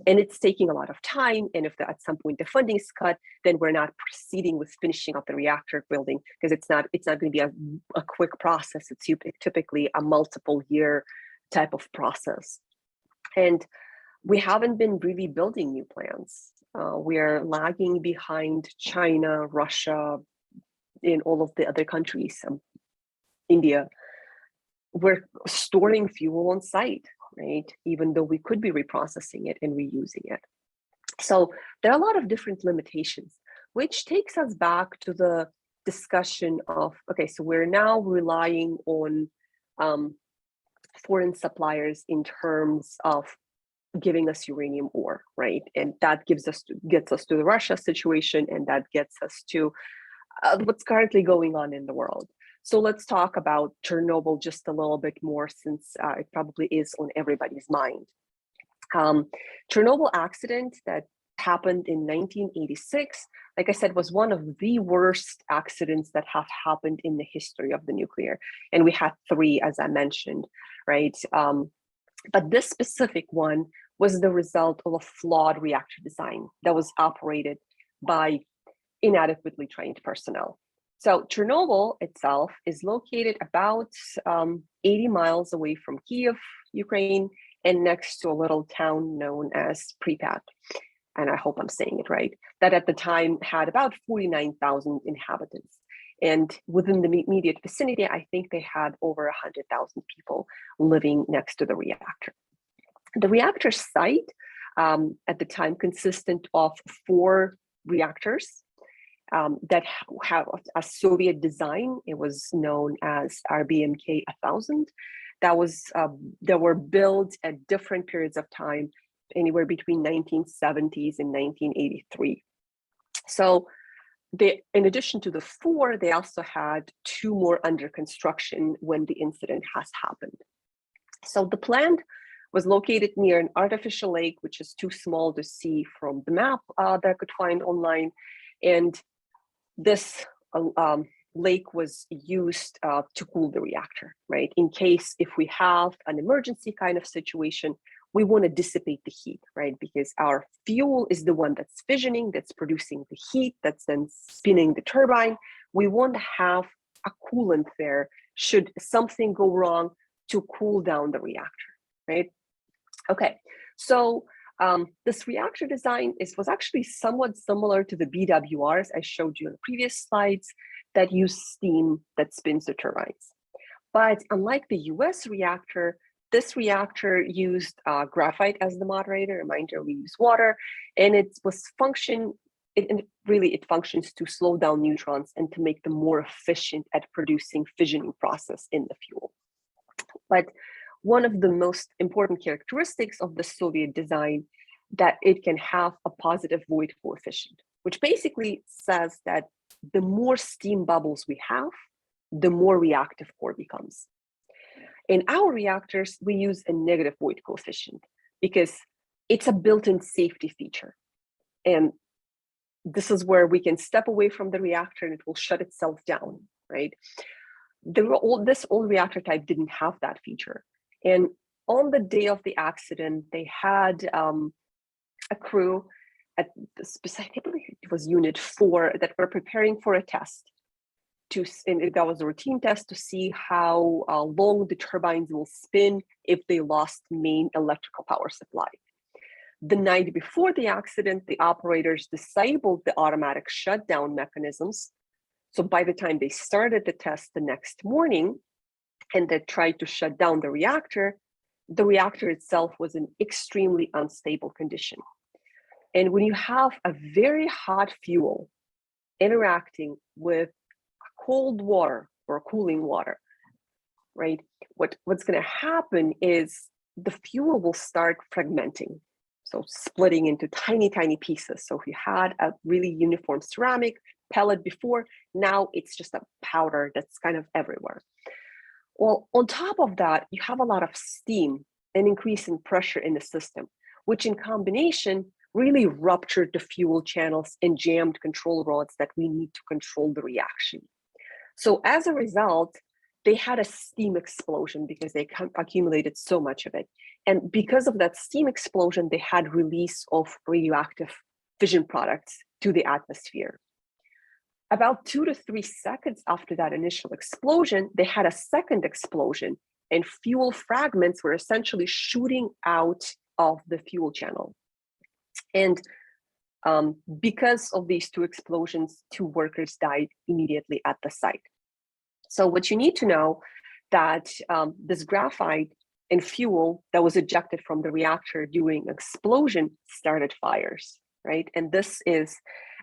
And it's taking a lot of time. And if at some point the funding is cut, then we're not proceeding with finishing up the reactor building, because it's not going to be a quick process. It's typically a multiple year type of process. And we haven't been really building new plants. We're lagging behind China, Russia, in all of the other countries, India. We're storing fuel on site, right? Even though we could be reprocessing it and reusing it. So there are a lot of different limitations, which takes us back to the discussion of, okay, so we're now relying on foreign suppliers in terms of giving us uranium ore, right? And that gets us to the Russia situation, and that gets us to what's currently going on in the world. So let's talk about Chernobyl just a little bit more, since it probably is on everybody's mind. Chernobyl accident that happened in 1986, like I said, was one of the worst accidents that have happened in the history of the nuclear. And we had 3, as I mentioned, right? But this specific one was the result of a flawed reactor design that was operated by inadequately trained personnel. So Chernobyl itself is located about 80 miles away from Kiev, Ukraine, and next to a little town known as Pripyat. And I hope I'm saying it right, that at the time had about 49,000 inhabitants. And within the immediate vicinity, I think they had over 100,000 people living next to the reactor. The reactor site at the time consisted of 4 reactors that have a Soviet design. It was known as RBMK 1000. That were built at different periods of time, anywhere between 1970s and 1983. So in addition to the 4, they also had 2 more under construction when the incident has happened. So the plant was located near an artificial lake, which is too small to see from the map that I could find online. And this lake was used to cool the reactor, right? In case if we have an emergency kind of situation, we want to dissipate the heat, right? Because our fuel is the one that's fissioning, that's producing the heat, that's then spinning the turbine. We want to have a coolant there should something go wrong to cool down the reactor, right? Okay, so this reactor design was actually somewhat similar to the BWRs I showed you in the previous slides that use steam that spins the turbines. But unlike the US reactor, this reactor used graphite as the moderator. Reminder, we use water, and it functions to slow down neutrons and to make them more efficient at producing fissioning process in the fuel. But one of the most important characteristics of the Soviet design that it can have a positive void coefficient, which basically says that the more steam bubbles we have, the more reactive core becomes. In our reactors, we use a negative void coefficient because it's a built-in safety feature. And this is where we can step away from the reactor and it will shut itself down, right? This old reactor type didn't have that feature. And on the day of the accident, they had a crew at specifically it was Unit 4 that were preparing for a test. And that was a routine test to see how long the turbines will spin if they lost main electrical power supply. The night before the accident, the operators disabled the automatic shutdown mechanisms. So by the time they started the test the next morning and they tried to shut down the reactor itself was in extremely unstable condition. And when you have a very hot fuel interacting with cold water or cooling water, right? What's going to happen is the fuel will start fragmenting, so splitting into tiny, tiny pieces. So if you had a really uniform ceramic pellet before, now it's just a powder that's kind of everywhere. Well, on top of that, you have a lot of steam and increase in pressure in the system, which in combination really ruptured the fuel channels and jammed control rods that we need to control the reaction. So as a result, they had a steam explosion because they accumulated so much of it. And because of that steam explosion, they had release of radioactive fission products to the atmosphere. About 2 to 3 seconds after that initial explosion, they had a second explosion and fuel fragments were essentially shooting out of the fuel channel. And because of these 2 explosions, 2 workers died immediately at the site. So what you need to know that this graphite and fuel that was ejected from the reactor during explosion started fires, right? And this is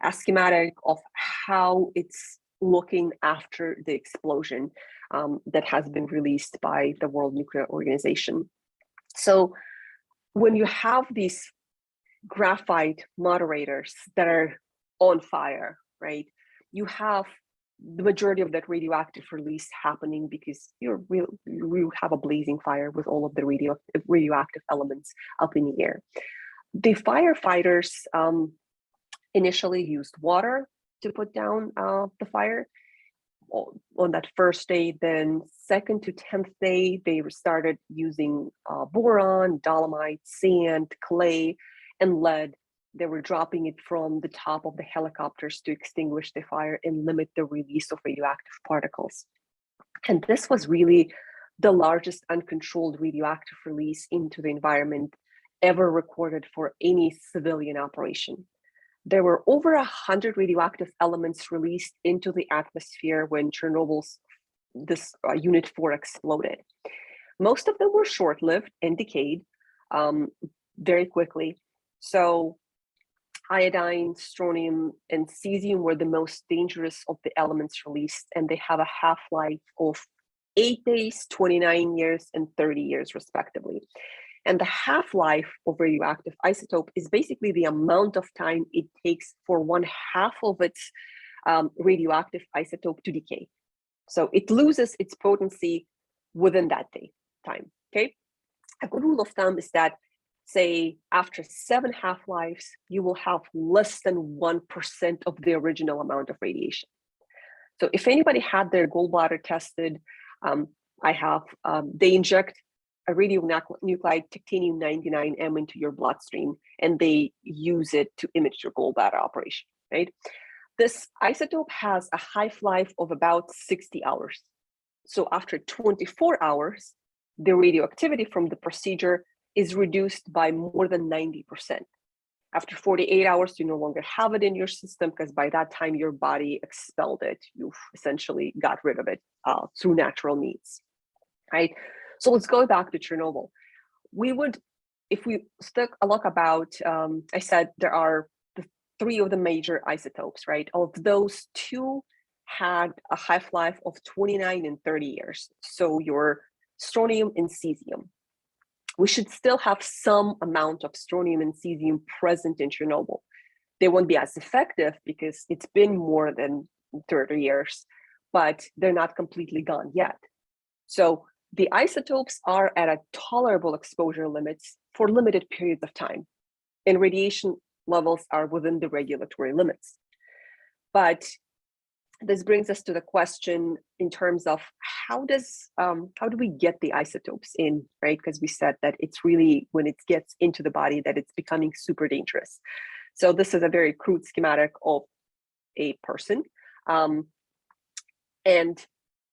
a schematic of how it's looking after the explosion that has been released by the World Nuclear Organization. So when you have these graphite moderators that are on fire, right? You have the majority of that radioactive release happening because you have a blazing fire with all of the radioactive elements up in the air. The firefighters initially used water to put down the fire on that first day. Then 2nd to 10th day, they started using boron, dolomite, sand, clay, and lead They were dropping it from the top of the helicopters to extinguish the fire and limit the release of radioactive particles. And this was really the largest uncontrolled radioactive release into the environment ever recorded for any civilian operation. There were over 100 radioactive elements released into the atmosphere when Chernobyl's Unit 4 exploded. Most of them were short-lived and decayed very quickly. So iodine, strontium, and cesium were the most dangerous of the elements released, and they have a half-life of 8 days, 29 years, and 30 years, respectively. And the half-life of radioactive isotope is basically the amount of time it takes for 1/2 of its radioactive isotope to decay. So it loses its potency within that time, okay? A good rule of thumb is that, say, after 7 half-lives, you will have less than 1% of the original amount of radiation. So if anybody had their gallbladder tested, they inject a radionuclide titanium-99M into your bloodstream, and they use it to image your gallbladder operation, right? This isotope has a half-life of about 60 hours. So after 24 hours, the radioactivity from the procedure is reduced by more than 90%. After 48 hours, you no longer have it in your system because by that time your body expelled it. You've essentially got rid of it through natural means, right? So let's go back to Chernobyl. If we took a look about, I said there are the 3 of the major isotopes, right? Of those, 2 had a half-life of 29 and 30 years. So your strontium and cesium. We should still have some amount of strontium and cesium present in Chernobyl. They won't be as effective because it's been more than 30 years, but they're not completely gone yet. So the isotopes are at a tolerable exposure limits for limited periods of time, and radiation levels are within the regulatory limits. But this brings us to the question in terms of how do we get the isotopes in, right? Because we said that it's really when it gets into the body that it's becoming super dangerous. So this is a very crude schematic of a person. And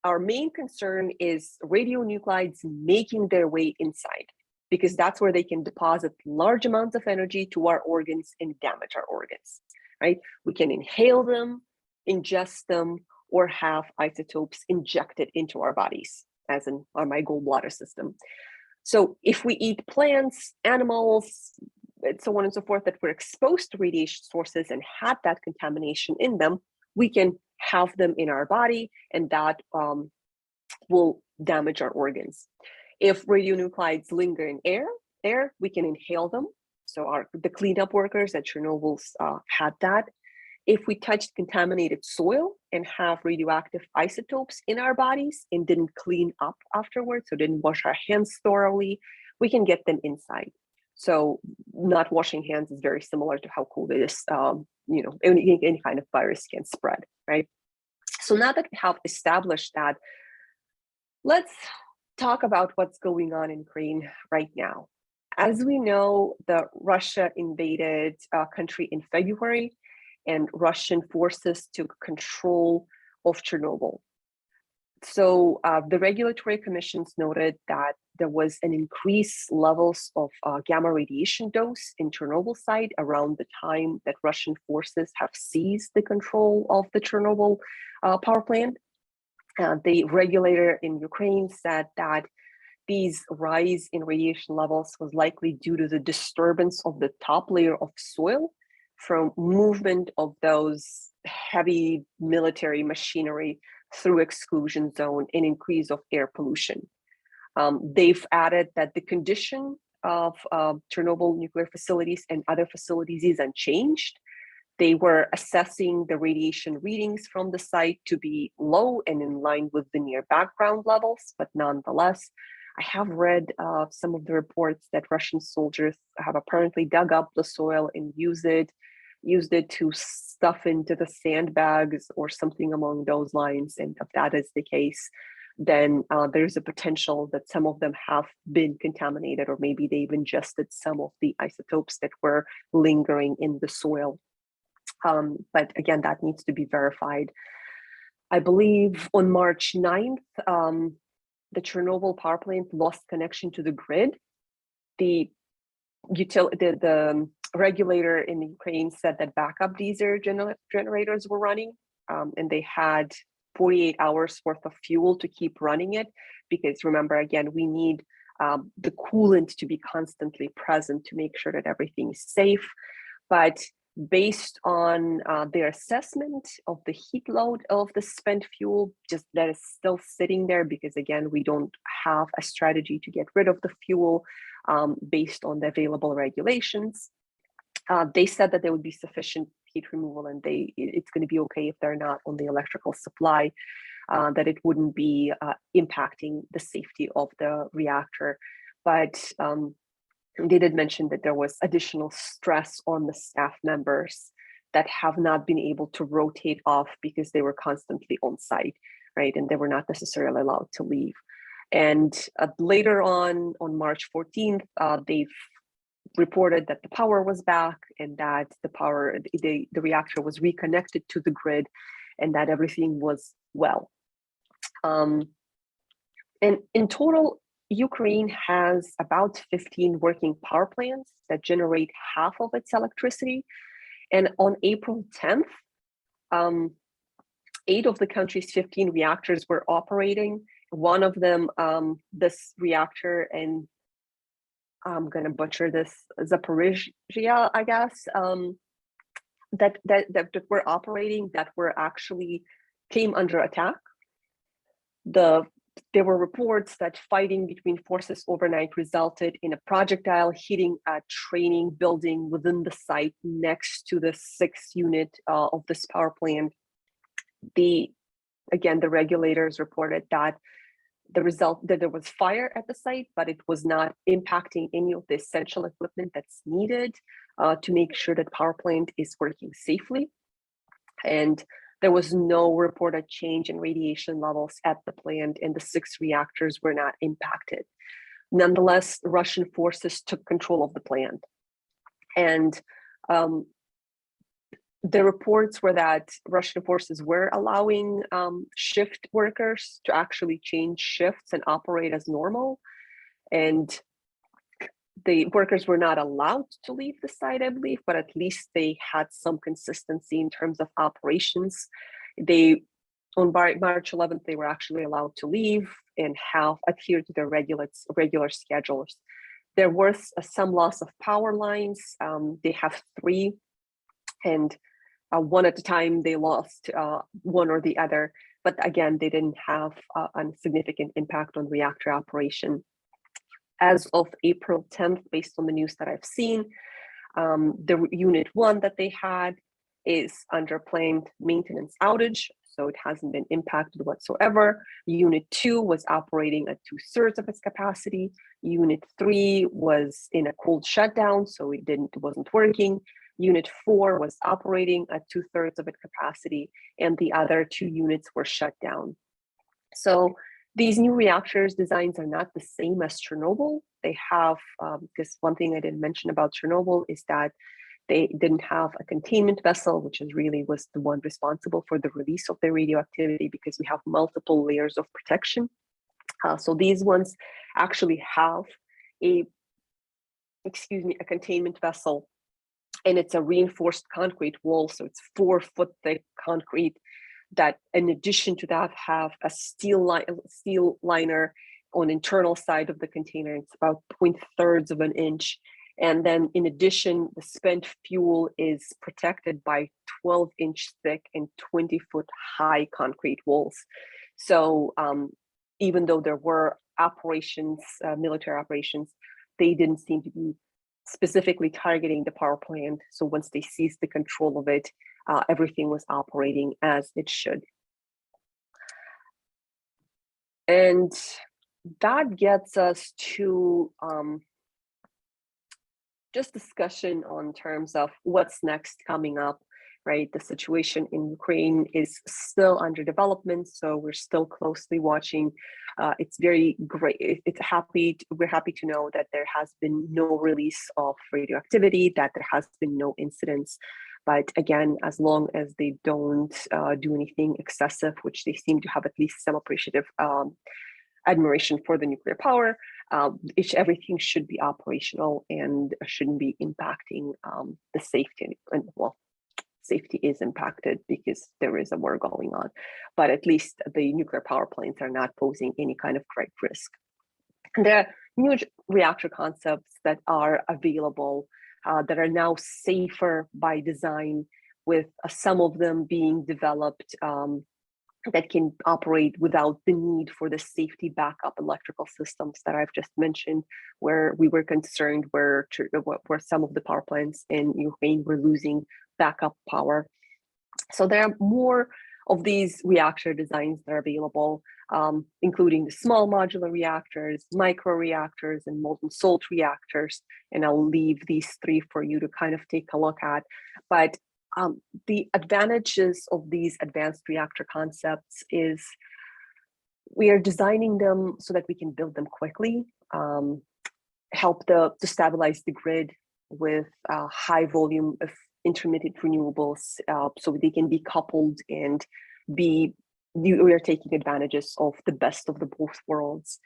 our main concern is radionuclides making their way inside, because that's where they can deposit large amounts of energy to our organs and damage our organs, right? We can inhale them, ingest them, or have isotopes injected into our bodies, as in my gallbladder system. So if we eat plants, animals, and so on and so forth, that were exposed to radiation sources and had that contamination in them, we can have them in our body, and that will damage our organs. If radionuclides linger in air, we can inhale them. So the cleanup workers at Chernobyl had that. If we touched contaminated soil and have radioactive isotopes in our bodies and didn't clean up afterwards, so didn't wash our hands thoroughly, we can get them inside. So not washing hands is very similar to how COVID is, any kind of virus can spread, right? So now that we have established that, let's talk about what's going on in Ukraine right now. As we know, Russia invaded a country in February, and Russian forces took control of Chernobyl. So the regulatory commissions noted that there was an increased levels of gamma radiation dose in Chernobyl site around the time that Russian forces have seized the control of the Chernobyl power plant. The regulator in Ukraine said that these rise in radiation levels was likely due to the disturbance of the top layer of soil from movement of those heavy military machinery through exclusion zone and increase of air pollution. They've added that the condition of Chernobyl nuclear facilities and other facilities is unchanged. They were assessing the radiation readings from the site to be low and in line with the near background levels, but nonetheless, I have read some of the reports that Russian soldiers have apparently dug up the soil and used it to stuff into the sandbags or something along those lines. And if that is the case, then there's a potential that some of them have been contaminated, or maybe they've ingested some of the isotopes that were lingering in the soil. But again, that needs to be verified. I believe on March 9th, the Chernobyl power plant lost connection to the grid. The regulator in Ukraine said that backup diesel generators were running, and they had 48 hours worth of fuel to keep running it, because remember, again, we need the coolant to be constantly present to make sure that everything is safe. But based on their assessment of the heat load of the spent fuel, just that is still sitting there, because again, we don't have a strategy to get rid of the fuel based on the available regulations. They said that there would be sufficient heat removal, and it's going to be okay if they're not on the electrical supply, that it wouldn't be impacting the safety of the reactor. But they did mention that there was additional stress on the staff members that have not been able to rotate off because they were constantly on site, right? And they were not necessarily allowed to leave. And later on March 14th, they've reported that the power was back, and that the reactor was reconnected to the grid, and that everything was well. And in total, Ukraine has about 15 working power plants that generate half of its electricity. And on April 10th, 8 of the country's 15 reactors were operating. One of them, this reactor, and I'm going to butcher this, Zaporizhia, I guess, that were operating, that were actually came under attack. There were reports that fighting between forces overnight resulted in a projectile hitting a training building within the site next to the 6th unit of this power plant. The regulators reported that that there was fire at the site, but it was not impacting any of the essential equipment that's needed to make sure that power plant is working safely. And there was no reported change in radiation levels at the plant, and the 6 reactors were not impacted. Nonetheless, Russian forces took control of the plant. And the reports were that Russian forces were allowing shift workers to actually change shifts and operate as normal. And the workers were not allowed to leave the site, I believe, but at least they had some consistency in terms of operations. On March 11th, they were actually allowed to leave and have adhered to their regular schedules. There was some loss of power lines. They have 3, and one at a time they lost one or the other. But again, they didn't have a significant impact on reactor operation. As of April 10th, based on the news that I've seen, the Unit 1 that they had is under planned maintenance outage, so it hasn't been impacted whatsoever. Unit 2 was operating at 2/3 of its capacity. Unit 3 was in a cold shutdown, so it wasn't working. Unit 4 was operating at 2/3 of its capacity, and the other 2 units were shut down. So these new reactors designs are not the same as Chernobyl. They have, because one thing I didn't mention about Chernobyl is that they didn't have a containment vessel, which was the one responsible for the release of the radioactivity, because we have multiple layers of protection. So these ones actually have a containment vessel, and it's a reinforced concrete wall. So it's 4-foot thick concrete that, in addition to that, have a steel liner on internal side of the container. It's about 0.3 of an inch. And then in addition, the spent fuel is protected by 12-inch thick and 20-foot high concrete walls. So even though there were operations, military operations, they didn't seem to be specifically targeting the power plant. So once they seized the control of it, everything was operating as it should. And that gets us to just discussion on terms of what's next coming up, right? The situation in Ukraine is still under development, so we're still closely watching. It's very great. We're happy to know that there has been no release of radioactivity, that there has been no incidents. But again, as long as they don't do anything excessive, which they seem to have at least some appreciative admiration for the nuclear power, everything should be operational and shouldn't be impacting the safety. And well, safety is impacted because there is a war going on, but at least the nuclear power plants are not posing any kind of great risk. And there are new reactor concepts that are available that are now safer by design, with some of them being developed that can operate without the need for the safety backup electrical systems that I've just mentioned, where we were concerned where some of the power plants in Ukraine were losing backup power. So there are more of these reactor designs that are available, including the small modular reactors, micro reactors, and molten salt reactors. And I'll leave these three for you to kind of take a look at. But the advantages of these advanced reactor concepts is we are designing them so that we can build them quickly, help to stabilize the grid with high volume of intermittent renewables, so they can be coupled and we are taking advantages of the best of the both worlds.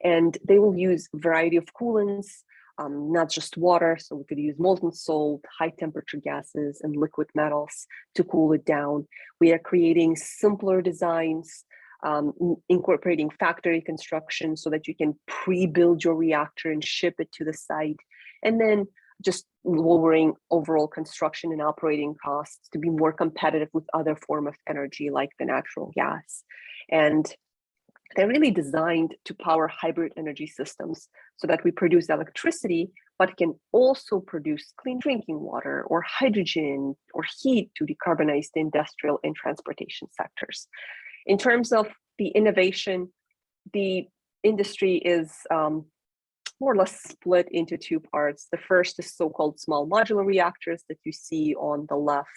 And they will use a variety of coolants, not just water. So we could use molten salt, high temperature gases, and liquid metals to cool it down. We are creating simpler designs, incorporating factory construction so that you can pre-build your reactor and ship it to the site. And then just lowering overall construction and operating costs to be more competitive with other forms of energy like the natural gas. And they're really designed to power hybrid energy systems so that we produce electricity, but can also produce clean drinking water or hydrogen or heat to decarbonize the industrial and transportation sectors. In terms of the innovation, the industry is more or less split into two parts. The first is so-called small modular reactors that you see on the left,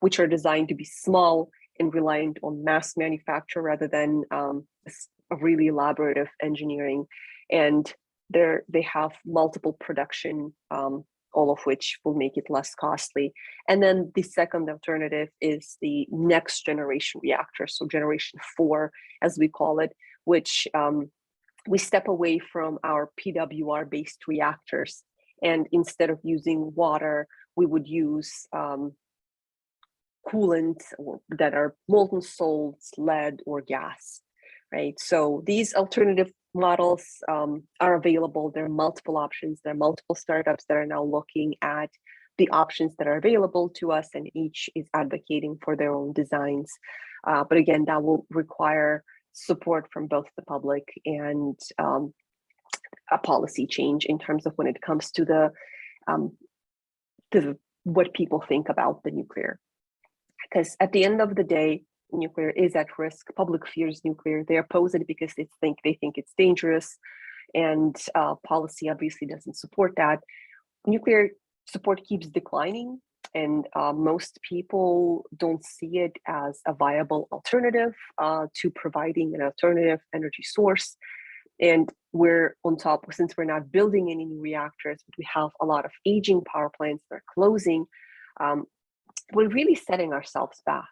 which are designed to be small and reliant on mass manufacture rather than a really elaborative engineering. And they have multiple production, all of which will make it less costly. And then the second alternative is the next generation reactor, so generation 4, as we call it, which we step away from our PWR-based reactors. And instead of using water, we would use coolants that are molten salts, lead, or gas, right? So these alternative models are available. There are multiple options. There are multiple startups that are now looking at the options that are available to us, and each is advocating for their own designs. But again, that will require support from both the public and a policy change in terms of when it comes to the what people think about the nuclear. Because at the end of the day, nuclear is at risk. Public fears nuclear. They oppose it because they think it's dangerous, and policy obviously doesn't support that. Nuclear support keeps declining, and most people don't see it as a viable alternative to providing an alternative energy source. And we're on top, since we're not building any new reactors, but we have a lot of aging power plants that are closing, we're really setting ourselves back.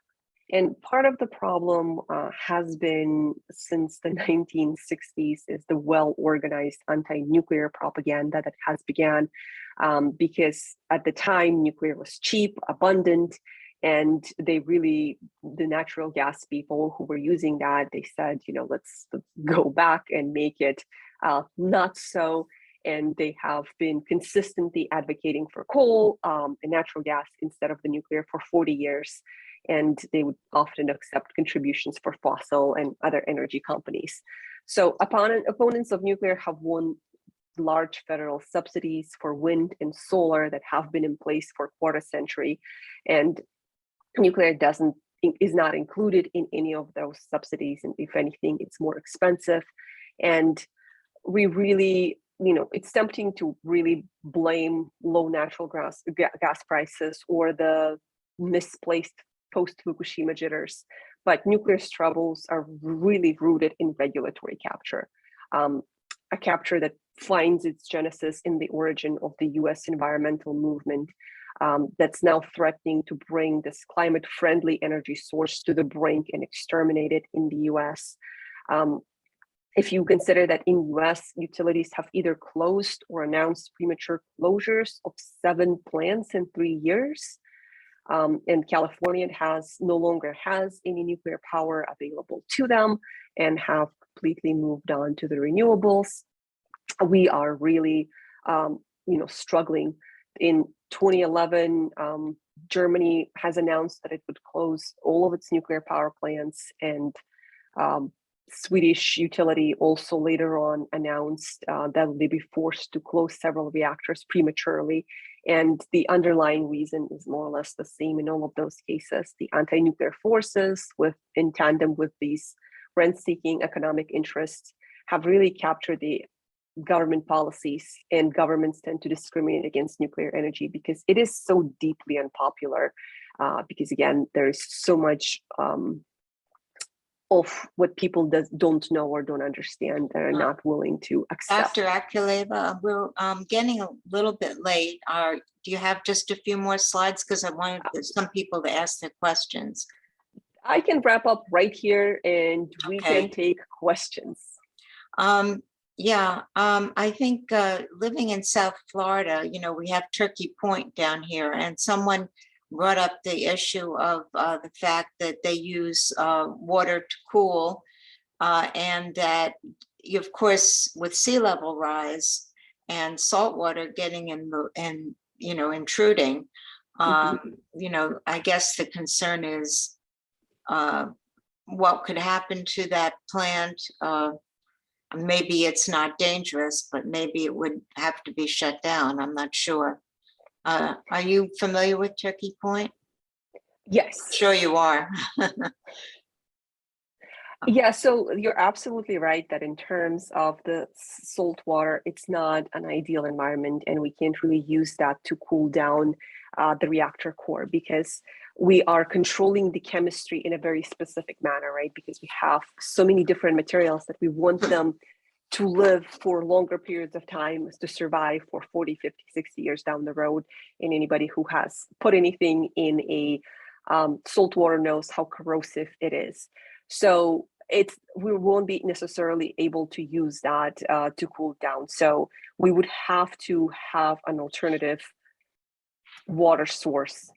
And part of the problem has been, since the 1960s, is the well-organized anti-nuclear propaganda that has began, because at the time, nuclear was cheap, abundant, and the natural gas people who were using that, they said, let's go back and make it not so. And they have been consistently advocating for coal and natural gas instead of the nuclear for 40 years. And they would often accept contributions for fossil and other energy companies. So opponents of nuclear have won large federal subsidies for wind and solar that have been in place for a quarter century. And nuclear is not included in any of those subsidies. And if anything, it's more expensive. And we really, it's tempting to really blame low natural gas prices or the misplaced post-Fukushima jitters. But nuclear troubles are really rooted in regulatory capture, a capture that finds its genesis in the origin of the US environmental movement that's now threatening to bring this climate-friendly energy source to the brink and exterminate it in the US. If you consider that in US, utilities have either closed or announced premature closures of 7 plants in 3 years, and California no longer has any nuclear power available to them and have completely moved on to the renewables, we are really, struggling. In 2011, Germany has announced that it would close all of its nuclear power plants, and Swedish utility also later on announced that they'd be forced to close several reactors prematurely. And the underlying reason is more or less the same in all of those cases. The anti-nuclear forces, in tandem with these rent-seeking economic interests, have really captured the government policies, and governments tend to discriminate against nuclear energy because it is so deeply unpopular. Because again, there is so much of what people don't know or don't understand that are not willing to accept. Dr. Aitkaliyeva, we're getting a little bit late. Do you have just a few more slides? Because I wanted some people to ask their questions. I can wrap up right here and we can take questions. I think living in South Florida, we have Turkey Point down here, and someone brought up the issue of the fact that they use water to cool, and that, of course, with sea level rise and salt water getting intruding, I guess the concern is what could happen to that plant. Maybe it's not dangerous, but maybe it would have to be shut down. I'm not sure. Are you familiar with Turkey Point? Yes. Sure you are. Yeah, so you're absolutely right that in terms of the salt water, it's not an ideal environment, and we can't really use that to cool down the reactor core, because we are controlling the chemistry in a very specific manner, right? Because we have so many different materials that we want them to live for longer periods of time, to survive for 40, 50, 60 years down the road. And anybody who has put anything in a salt water knows how corrosive it is. So we won't be necessarily able to use that to cool down. So we would have to have an alternative water source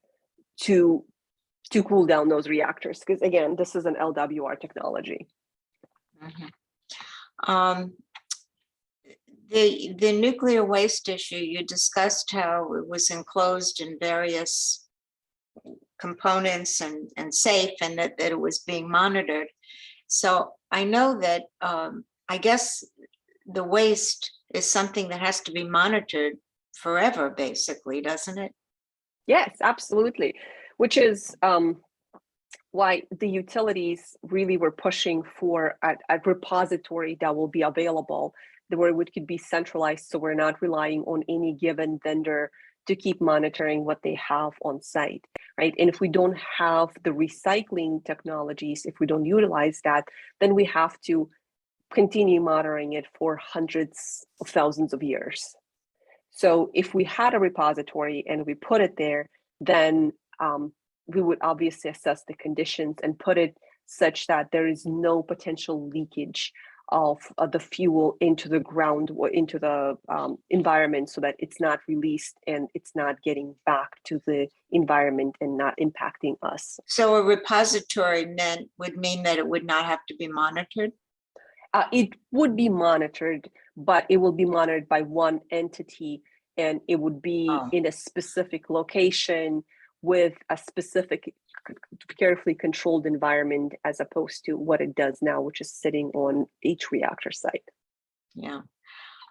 to cool down those reactors, because again, this is an LWR technology. The nuclear waste issue, you discussed how it was enclosed in various components and safe, and that it was being monitored. So I know that I guess the waste is something that has to be monitored forever, basically, doesn't it? Yes, absolutely. Which is why the utilities really were pushing for a repository that will be available, where it could be centralized, so we're not relying on any given vendor to keep monitoring what they have on site, right? And if we don't have the recycling technologies, if we don't utilize that, then we have to continue monitoring it for hundreds of thousands of years. So if we had a repository and we put it there, then we would obviously assess the conditions and put it such that there is no potential leakage of the fuel into the ground or into the environment, so that it's not released and it's not getting back to the environment and not impacting us. So a repository would mean that it would not have to be monitored? It would be monitored, but it will be monitored by one entity, and it would be in a specific location with a specific, carefully controlled environment, as opposed to what it does now, which is sitting on each reactor site. Yeah.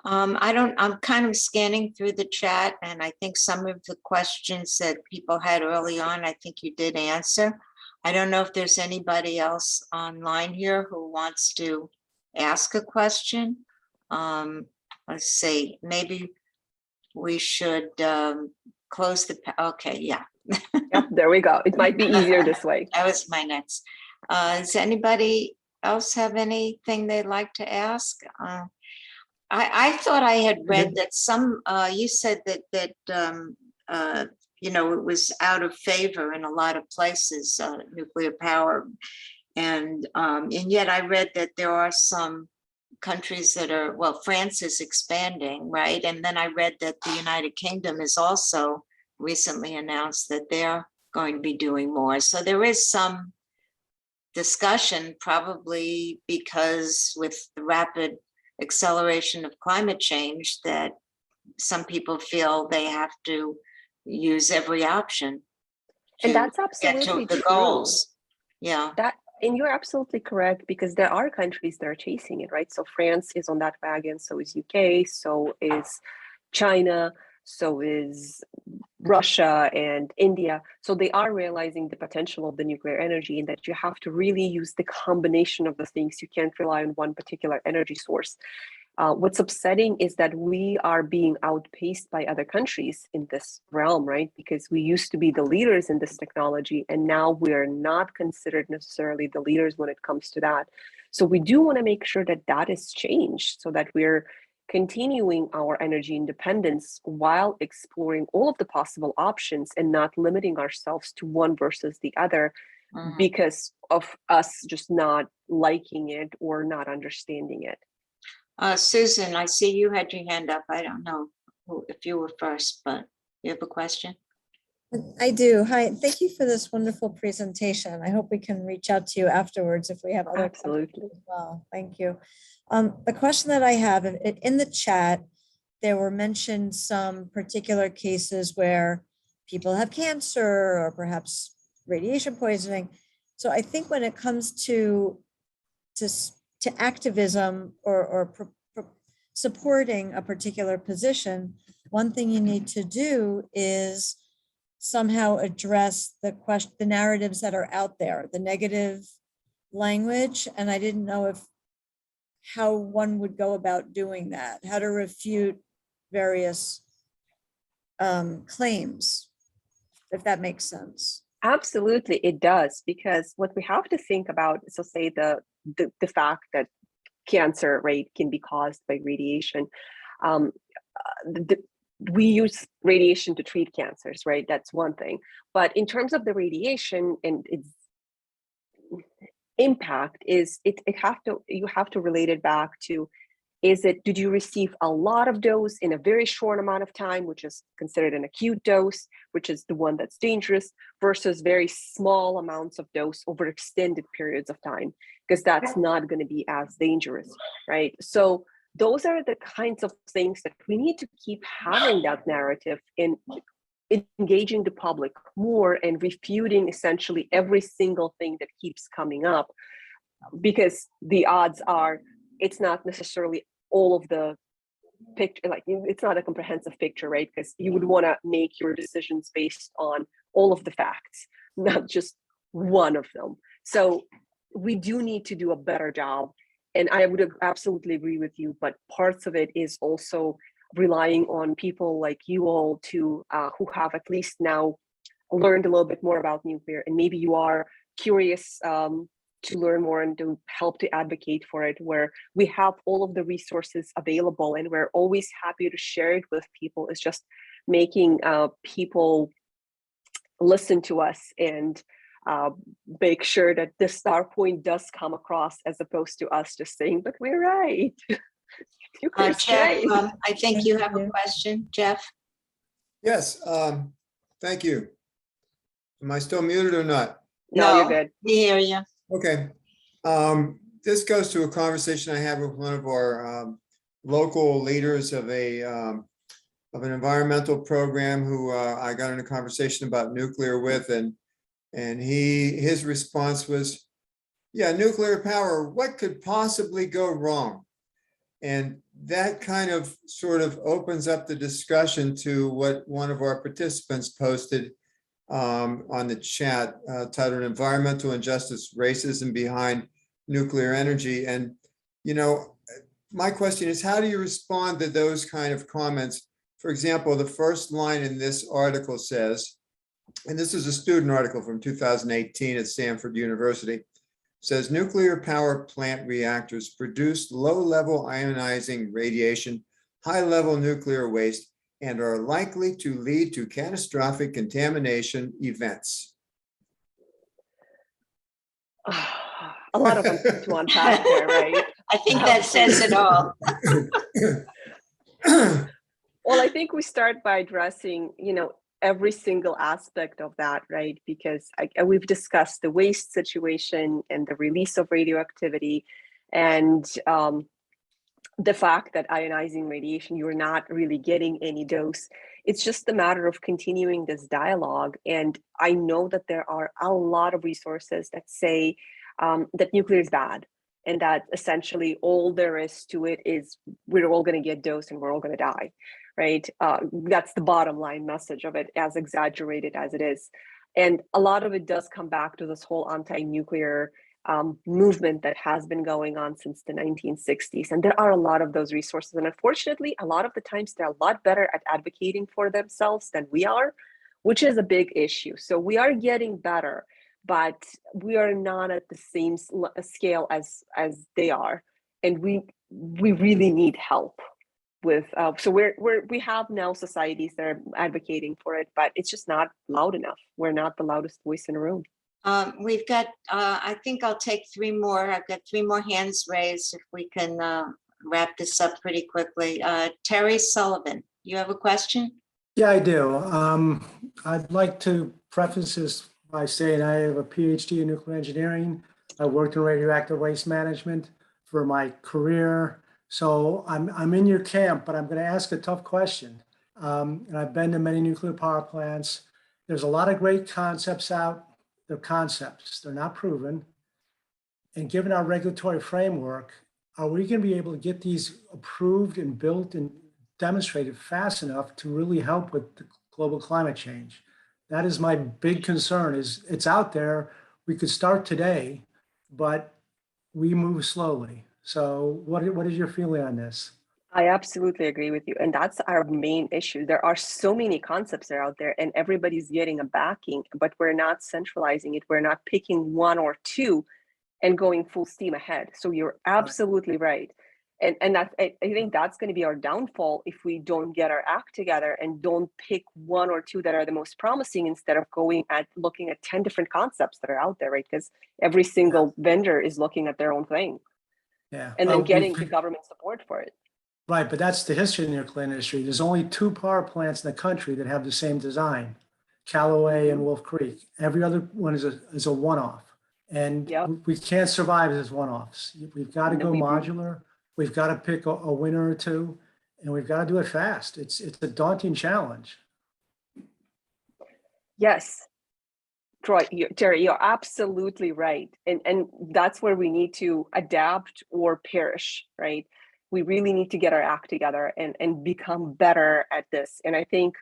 I'm kind of scanning through the chat, and I think some of the questions that people had early on, I think you did answer. I don't know if there's anybody else online here who wants to ask a question. Let's see, maybe we should close the, okay, yeah, Yep, there we go. It might be easier this way. That was my next. Does anybody else have anything they'd like to ask? I thought I had read that you said that it was out of favor in a lot of places, nuclear power. And yet I read that there are some countries that are, well, France is expanding, right? And then I read that the United Kingdom is also recently announced that they're going to be doing more. So there is some discussion, probably because with the rapid acceleration of climate change, that some people feel they have to use every option to And that's get absolutely to the true. goals. Yeah. And you're absolutely correct, because there are countries that are chasing it, right? So France is on that wagon, so is UK, so is China, so is Russia and India. So they are realizing the potential of the nuclear energy, and that you have to really use the combination of the things. You can't rely on one particular energy source. What's upsetting is that we are being outpaced by other countries in this realm, right? Because we used to be the leaders in this technology, and now we're not considered necessarily the leaders when it comes to that. So we do want to make sure that that is changed, so that we're continuing our energy independence while exploring all of the possible options and not limiting ourselves to one versus the other because of us just not liking it or not understanding it. Susan, I see you had your hand up. I don't know if you were first, but you have a question? I do. Hi, thank you for this wonderful presentation. I hope we can reach out to you afterwards if we have other questions as well. Thank you. The question that I have, in the chat, there were mentioned some particular cases where people have cancer or perhaps radiation poisoning. So I think when it comes to activism or supporting a particular position, one thing you need to do is somehow address the narratives that are out there, the negative language. And I didn't know how one would go about doing that, how to refute various claims, if that makes sense. Absolutely, it does, because what we have to think about is, so say the fact that cancer rate can be caused by radiation. We use radiation to treat cancers, right? That's one thing. But in terms of the radiation and its impact, you have to relate it back to, did you receive a lot of dose in a very short amount of time, which is considered an acute dose, which is the one that's dangerous, versus very small amounts of dose over extended periods of time, because that's not going to be as dangerous, right? So those are the kinds of things that we need to keep having that narrative in engaging the public more and refuting essentially every single thing that keeps coming up, because the odds are it's not necessarily all of the picture, like it's not a comprehensive picture, right? Because you would want to make your decisions based on all of the facts, not just one of them. So we do need to do a better job. And I would absolutely agree with you, but parts of it is also relying on people like you all to who have at least now learned a little bit more about nuclear, and maybe you are curious to learn more and to help to advocate for it, where we have all of the resources available and we're always happy to share it with people. It's just making people listen to us and make sure that the star point does come across, as opposed to us just saying, but we're right. Jeff, I think you have a question, Jeff. Yes, thank you. Am I still muted or not? No, you're good. We hear you. Okay. This goes to a conversation I had with one of our local leaders of an environmental program who I got in a conversation about nuclear with, and his response was, yeah, nuclear power, what could possibly go wrong? And that kind of sort of opens up the discussion to what one of our participants posted on the chat, titled Environmental Injustice, Racism Behind Nuclear Energy. And, you know, my question is, how do you respond to those kind of comments? For example, the first line in this article says, and this is a student article from 2018 at Stanford University, says nuclear power plant reactors produce low-level ionizing radiation, high-level nuclear waste, and are likely to lead to catastrophic contamination events. A lot of them to unpack there, right? I think that says it all. Well, I think we start by addressing, every single aspect of that, right? Because we've discussed the waste situation and the release of radioactivity, and the fact that ionizing radiation, you're not really getting any dose. It's just a matter of continuing this dialogue. And I know that there are a lot of resources that say that nuclear is bad, and that essentially all there is to it is we're all going to get dosed and we're all going to die, right? That's the bottom line message of it, as exaggerated as it is. And a lot of it does come back to this whole anti-nuclear movement that has been going on since the 1960s. And there are a lot of those resources. And unfortunately, a lot of the times they're a lot better at advocating for themselves than we are, which is a big issue. So we are getting better, but we are not at the same scale as they are. And we really need help with, so we have now societies that are advocating for it, but it's just not loud enough. We're not the loudest voice in the room. We've got, I think I'll take three more. I've got three more hands raised if we can wrap this up pretty quickly. Terry Sullivan, you have a question? Yeah, I do. I'd like to preface this by saying I have a PhD in nuclear engineering. I worked in radioactive waste management for my career. So I'm in your camp, but I'm going to ask a tough question. And I've been to many nuclear power plants. There's a lot of great concepts out. They're concepts, they're not proven. And given our regulatory framework, are we going to be able to get these approved and built and demonstrated fast enough to really help with the global climate change? That is my big concern. Is it's out there. We could start today, but we move slowly. So what is your feeling on this? I absolutely agree with you. And that's our main issue. There are so many concepts that are out there and everybody's getting a backing, but we're not centralizing it. We're not picking one or two and going full steam ahead. So you're absolutely right. And that's, I think that's going to be our downfall if we don't get our act together and don't pick one or two that are the most promising instead of looking at 10 different concepts that are out there, right? Because every single vendor is looking at their own thing. Yeah. And then getting the government support for it. Right, but that's the history of the nuclear industry. There's only 2 power plants in the country that have the same design, Callaway and Wolf Creek. Every other one is a one-off. And we can't survive as one-offs. We've got to go modular. We've got to pick a winner or two, and we've got to do it fast. It's a daunting challenge. Yes. Troy, Terry, you're absolutely right. And that's where we need to adapt or perish, right? We really need to get our act together and become better at this. And I think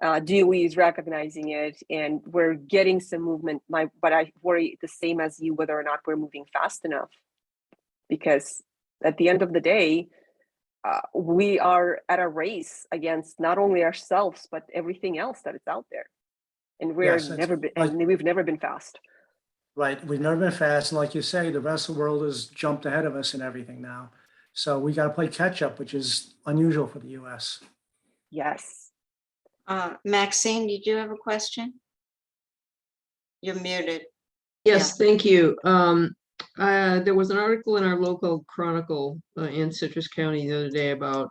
DOE is recognizing it and we're getting some movement. But I worry the same as you, whether or not we're moving fast enough. Because at the end of the day, we are at a race against not only ourselves, but everything else that is out there. And we've never been fast. Right, we've never been fast. And like you say, the rest of the world has jumped ahead of us in everything now. So we got to play catch up, which is unusual for the US. Yes. Maxine, did you have a question? You're muted. Yes, thank you. There was an article in our local chronicle in Citrus County the other day about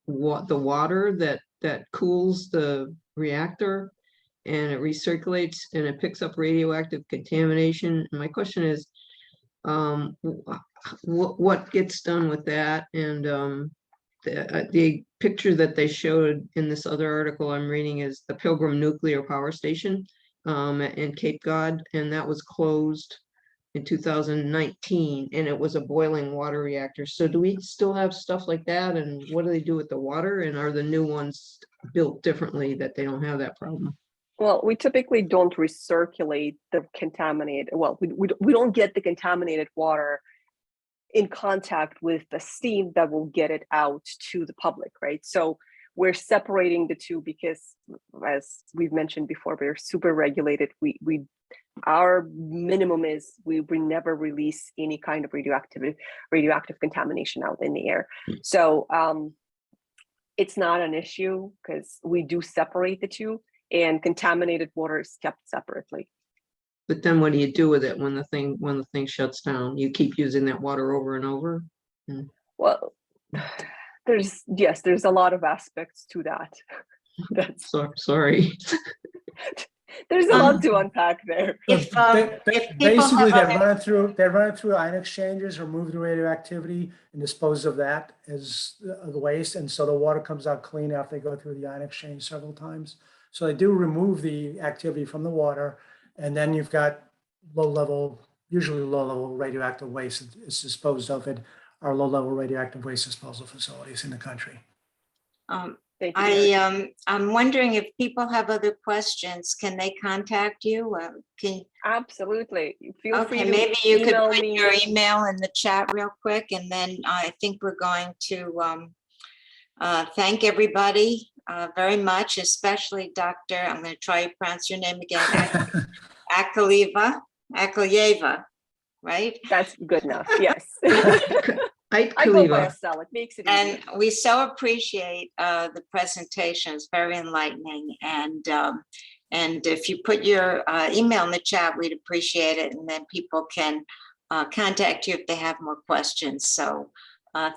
what the water that cools the reactor and it recirculates and it picks up radioactive contamination. And my question is, what gets done with that? And the picture that they showed in this other article I'm reading is the Pilgrim Nuclear Power Station in Cape Cod, and that was closed in 2019, and it was a boiling water reactor. So do we still have stuff like that? And what do they do with the water? And are the new ones built differently that they don't have that problem? Well, we typically don't recirculate the contaminated, well, we don't get the contaminated water in contact with the steam that will get it out to the public, right? So we're separating the two because, as we've mentioned before, we're super regulated. Our minimum is we never release any kind of radioactive contamination out in the air. So it's not an issue because we do separate the two, and contaminated water is kept separately. But then what do you do with it when the thing shuts down? You keep using that water over and over? Well, there's a lot of aspects to that. That's Sorry. there's a lot to unpack there. If people Basically, have they run it through ion exchangers, remove the radioactivity, and dispose of that as the waste. And so the water comes out clean after they go through the ion exchange several times. So they do remove the activity from the water, and then you've got usually low-level radioactive waste is disposed of at our low-level radioactive waste disposal facilities in the country. Thank you. I'm wondering if people have other questions, can they contact you? Absolutely. Feel free Okay, to maybe you could email put me. your email in the chat real quick, and then I think we're going to thank everybody very much, especially Dr. I'm going to try to pronounce your name again, Aitkaliyeva, right? That's good enough. Yes. I go by Aitkaliyeva. Assel. It makes it easier. And we so appreciate the presentation. It's very enlightening. And if you put your email in the chat, we'd appreciate it. And then people can contact you if they have more questions. So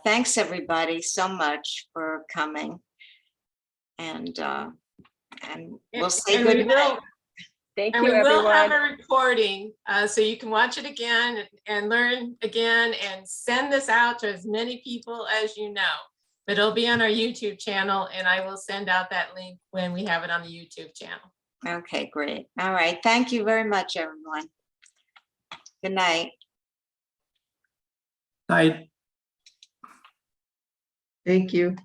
thanks everybody so much for coming. And we'll say good night. Thank And you, we will have everyone. a recording, so you can watch it again and learn again and send this out to as many people as you know. But it'll be on our YouTube channel, and I will send out that link when we have it on the YouTube channel. Okay, great. All right. Thank you very much, everyone. Good night. Night. Thank you.